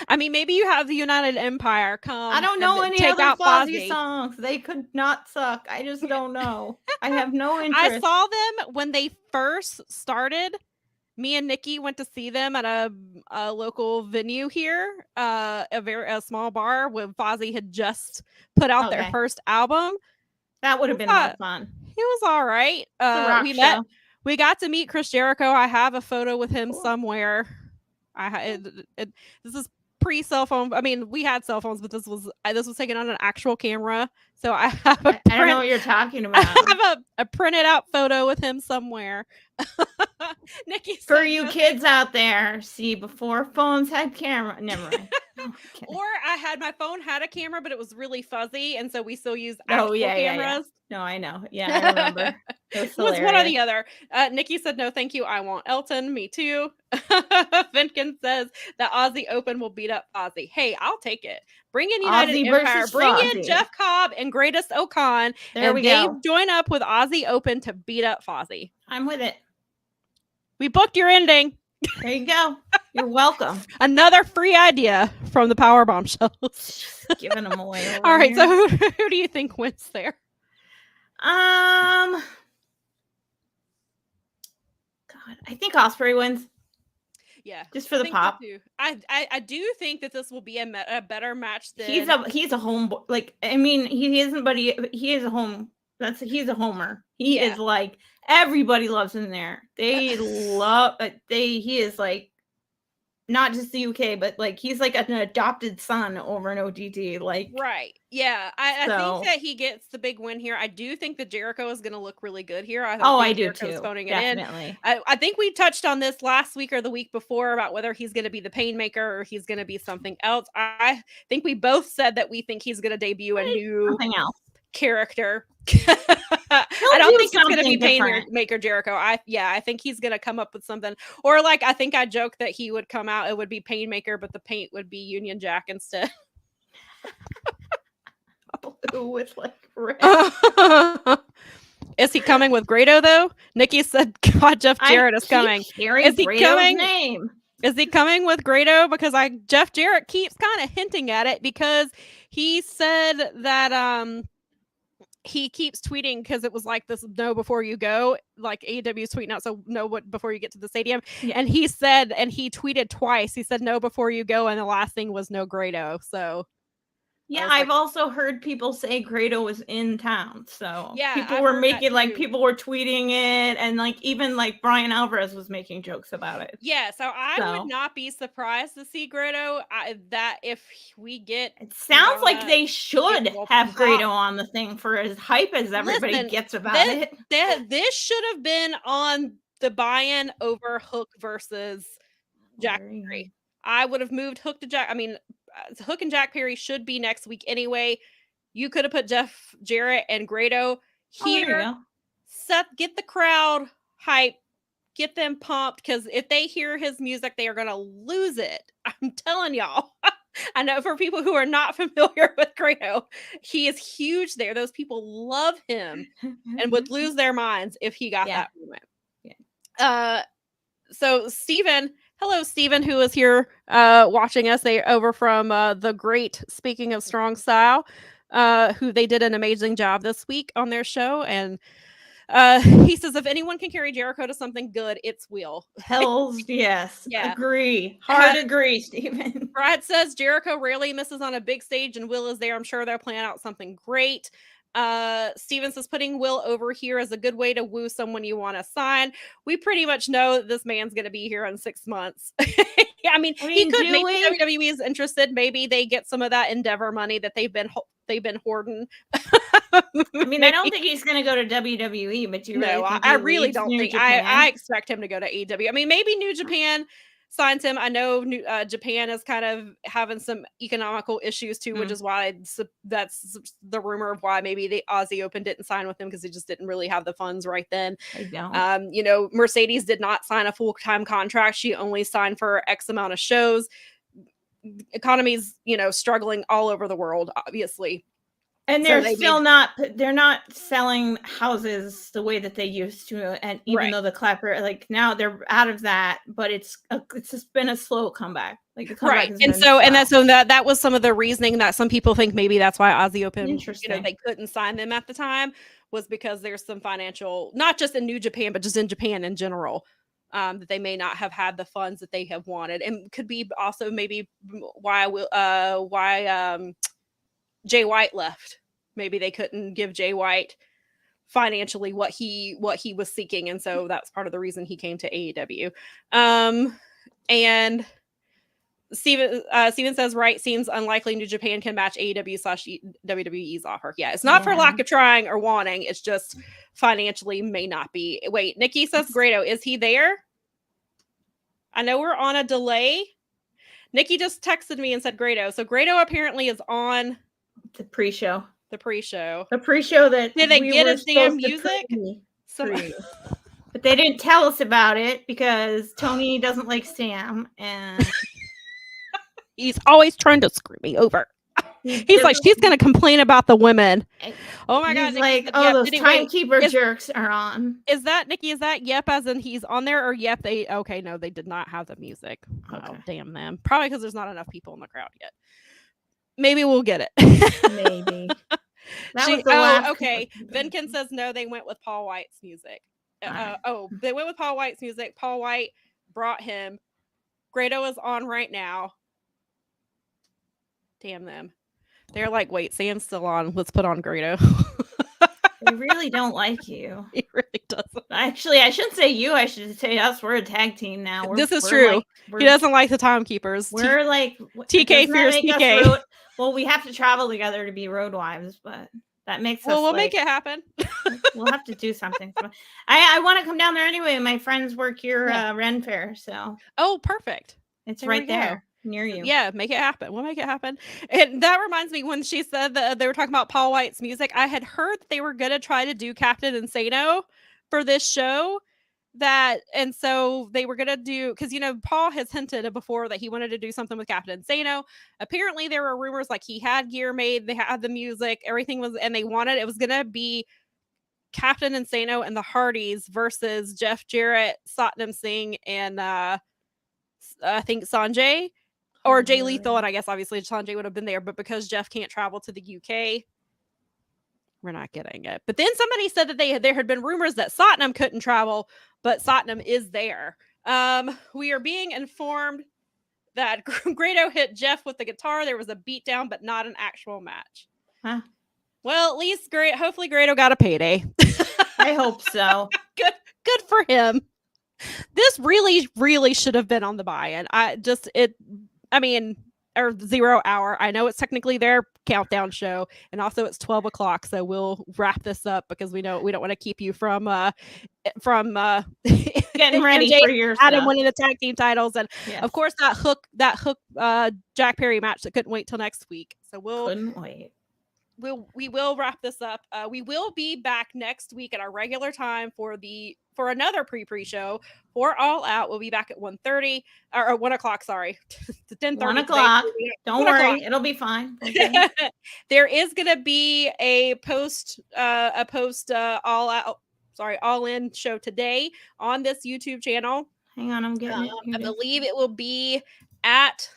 I mean, maybe you have the United Empire come. I don't know any other Fozzy songs. They could not suck. I just don't know. I have no interest. I saw them when they first started. Me and Nikki went to see them at a local venue here, a small bar where Fozzy had just put out their first album. That would have been more fun. It was all right. We got to meet Chris Jericho. I have a photo with him somewhere. This is pre-cell phone. I mean, we had cell phones, but this was taken on an actual camera. So I have I don't know what you're talking about. I have a printed out photo with him somewhere. Nikki For said, you "No, kids out there, see, before phones had camera. Never mind. Okay. Or my phone had a camera, but it was really fuzzy, and so we still use Oh, actual yeah. cameras. No, I know. Yeah, I remember. It was It was one or hilarious. the other. Nikki said, "No, thank you. I want Elton." Me too. Finkin says the Aussie Open will beat up Aussie. Hey, I'll take it. Bring in United Aussie Empire. versus Bring in Fozzy. Jeff Cobb and Greatest Ocon, There and we they go. join up with Aussie Open to beat up Fozzy. I'm with it. We booked your ending. There you go. You're welcome. Another free idea from the Powerbombshells. Just giving them away over All right, here. so who do you think wins there? God, I think Osprey wins. Yeah, just for the pop. So I do think that this will be a better match than he's a home, like, I mean, he isn't, but he is a home. He's a homer. He is like, everybody loves him there. They love he is like, not just the UK, but like he's like an adopted son over in OGT. Like, right. Yeah. I think that he gets the big win here. I do think that Jericho is going to look really good here. I do Jericho's too. phoning Definitely. it in. I think we touched on this last week or the week before about whether he's going to be the Painmaker or he's going to be something else. I think we both said that we think he's going to debut a new something else character. I don't think it's going to be Painmaker Jericho. I think he's going to come up with something, or like, I think I joked that he would come out, it would be Painmaker, but the paint would be Union Jack instead. With like red. Is he coming with Grado though? Nikki said, "God, Jeff Jarrett is coming." Is he coming? Name. Is he coming with Grado? Because Jeff Jarrett keeps kind of hinting at it, because he said that he keeps tweeting, because it was like this "no before you go," like AEW's tweeting out, so no what before you get to the stadium. Yeah. And he said, and he tweeted twice, he said "no before you go," and the last thing was "no Grado." So yeah, I've also heard people say Grado was in town. So yeah, people were making, like, people were tweeting it, and like even like Brian Alvarez was making jokes about it. Yeah, so I would not be surprised to see Grado. That if we get, it sounds like they should have Grado on the thing for as hype as everybody gets about it. This should have been on the buy-in over Hook versus Jack Perry. I would have moved Hook to Jack. I mean, Hook and Jack Perry should be next week anyway. You could have put Jeff Jarrett and Grado here. Get the crowd hype, get them pumped, because if they hear his music, they are going to lose it. I'm telling y'all. I know, for people who are not familiar with Grado, he is huge there. Those people love him and would lose their minds if he got that moment. Yeah. So Steven, hello Steven, who is here watching us over from the great Speaking of Strong Style, who they did an amazing job this week on their show. And he says, if anyone can carry Jericho to something good, it's Will. Hells yes. Yeah. Agree. Hard agree, Steven. Brad says Jericho rarely misses on a big stage and Will is there. I'm sure they'll plan out something great. Steven says putting Will over here is a good way to woo someone you want to sign. We pretty much know that this man's going to be here in 6 months. Yeah, I mean, he could, maybe WWE is interested. Maybe they get some of that Endeavor money that they've been hoarding. I mean, I don't think he's going to go to WWE, but I really don't think. I expect him to go to AEW. I mean, maybe New Japan signs him. I know Japan is kind of having some economical issues too, which is why that's the rumor of why maybe the Aussie Open didn't sign with him, because they just didn't really have the funds right then. I don't. Mercedes did not sign a full-time contract. She only signed for X amount of shows. Economy's, struggling all over the world, obviously. And they're they're not selling houses the way that they used to. And even though the clapper, like, now they're out of that, but it's just been a slow comeback. Like, the comeback that was some of the reasoning that some people think maybe that's why Aussie Open, they couldn't sign them at the time, was because there's some financial, not just in New Japan, but just in Japan in general, that they may not have had the funds that they have wanted, and could be also maybe why Jay White left. Maybe they couldn't give Jay White financially what he was seeking, and so that's part of the reason he came to AEW. And Steven says, right, seems unlikely New Japan can match AEW/WWE's offer. Yeah, it's not for lack of trying or wanting. It's just financially may not be. Wait, Nikki says, Grado, is he there? I know we're on a delay. Nikki just texted me and said Grado. So Grado apparently is on the pre-show. The pre-show. The pre-show that did they get his damn music? But they didn't tell us about it because Tony doesn't like Sam, and he's always trying to screw me over. He's like, she's going to complain about the women. Oh my God. He's like, those timekeeper jerks are on. Is that, Nikki, is that yep as in he's on there, or yep, okay, no, they did not have the music. Okay. Oh, damn them. Probably because there's not enough people in the crowd yet. Maybe we'll get it. Maybe. Okay. Vinkin says no, they went with Paul White's music. They went with Paul White's music. Paul White brought him. Grado is on right now. Damn them. They're like, wait, Sam's still on. Let's put on Grado. They really don't like you. He really doesn't. Actually, I shouldn't say you. I should say us. We're a tag team now. This is true. He doesn't like the timekeepers. We're like TK fears TK. Well, we have to travel together to be road wives, but that makes us. Well, we'll make it happen. We'll have to do something. I want to come down there anyway. My friends work here, Ren Fair, so. Oh, perfect. It's right there. Near you. Yeah, make it happen. We'll make it happen. And that reminds me, when she said that they were talking about Paul White's music, I had heard that they were going to try to do Captain Insano for this show. And so they were going to do, because, Paul has hinted before that he wanted to do something with Captain Insano. Apparently there were rumors like he had gear made, they had the music, everything was, and it was going to be Captain Insano and the Hardys versus Jeff Jarrett, Satnam Singh, and I think Sanjay. Or Jay Lethal, and I guess obviously Sanjay would have been there, but because Jeff can't travel to the UK, we're not getting it. But then somebody said that there had been rumors that Satnam couldn't travel, but Satnam is there. We are being informed that Grado hit Jeff with the guitar. There was a beatdown, but not an actual match. Huh? Well, at least hopefully Grado got a payday. I hope so. Good for him. This really, really should have been on the buy-in. Or 0 hour. I know it's technically their countdown show, and also it's 12 o'clock. So we'll wrap this up because we don't want to keep you from getting ready for your Adam winning the tag team titles, and of course that hook Jack Perry match that couldn't wait till next week. So couldn't wait. We will wrap this up. We will be back next week at our regular time for another pre-show for All Out. We'll be back at 1:30 or 1 o'clock. Sorry, 10:30. 1 o'clock. Don't worry, it'll be fine. Okay. There is going to be a post All Out. Sorry, All In show today on this YouTube channel. Hang on, I'm getting it. I believe it will be at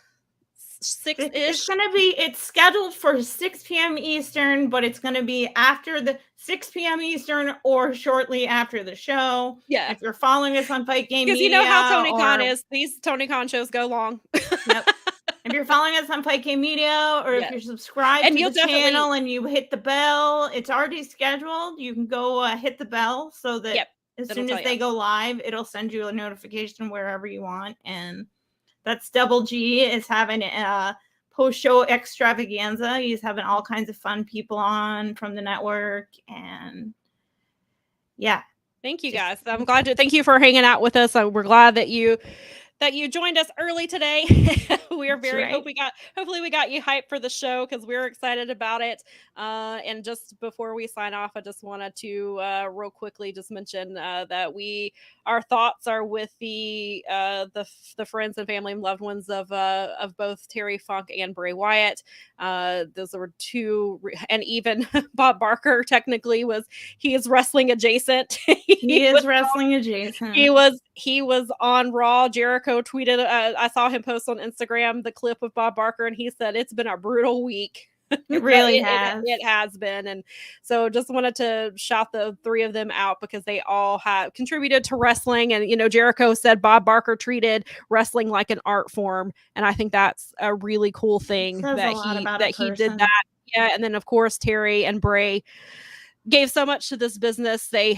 6-ish. It's scheduled for 6 p.m. Eastern, but it's going to be after the 6 p.m. Eastern or shortly after the show. Yeah. If you're following us on Fight Game Media. Because you know how Tony Khan is. These Tony Khan shows go long. Yep. If you're following us on Fight Game Media, or if you're subscribed to the channel and you hit the bell, it's already scheduled. You can go hit the bell so that as soon as they go live, it'll send you a notification wherever you want. And that's Double G is having a post-show extravaganza. He's having all kinds of fun people on from the network. And thank you guys. I'm glad thank you for hanging out with us. We're glad that you joined us early today. We are hopefully we got you hyped for the show because we're excited about it. And just before we sign off, I just wanted to real quickly just mention that our thoughts are with the friends and family and loved ones of both Terry Funk and Bray Wyatt. Those were two, and even Bob Barker technically he is wrestling adjacent. He is wrestling adjacent. He was on Raw. Jericho tweeted, I saw him post on Instagram the clip of Bob Barker, and he said it's been a brutal week. It really has. It has been. And so just wanted to shout the three of them out because they all have contributed to wrestling. And, Jericho said Bob Barker treated wrestling like an art form. And I think that's a really cool thing that he did that. Yeah. And then of course, Terry and Bray gave so much to this business. They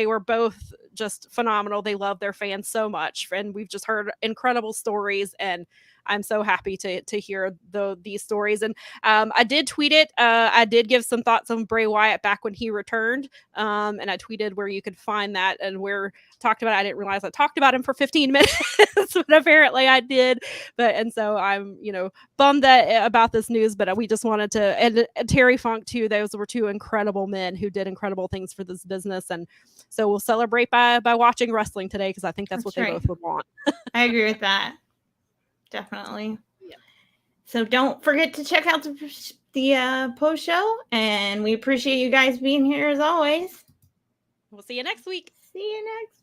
were both just phenomenal. They love their fans so much. And we've just heard incredible stories. And I'm so happy to hear these stories. And I did tweet it. I did give some thoughts on Bray Wyatt back when he returned, and I tweeted where you could find that and where talked about it. I didn't realize I talked about him for 15 minutes, but apparently I did. And so I'm bummed that about this news, but we just wanted to, and Terry Funk too. Those were two incredible men who did incredible things for this business, and so we'll celebrate by watching wrestling today, because I think that's what they both would want. I agree with that. Definitely. Yeah. So don't forget to check out the post show, and we appreciate you guys being here as always. We'll see you next week. See you next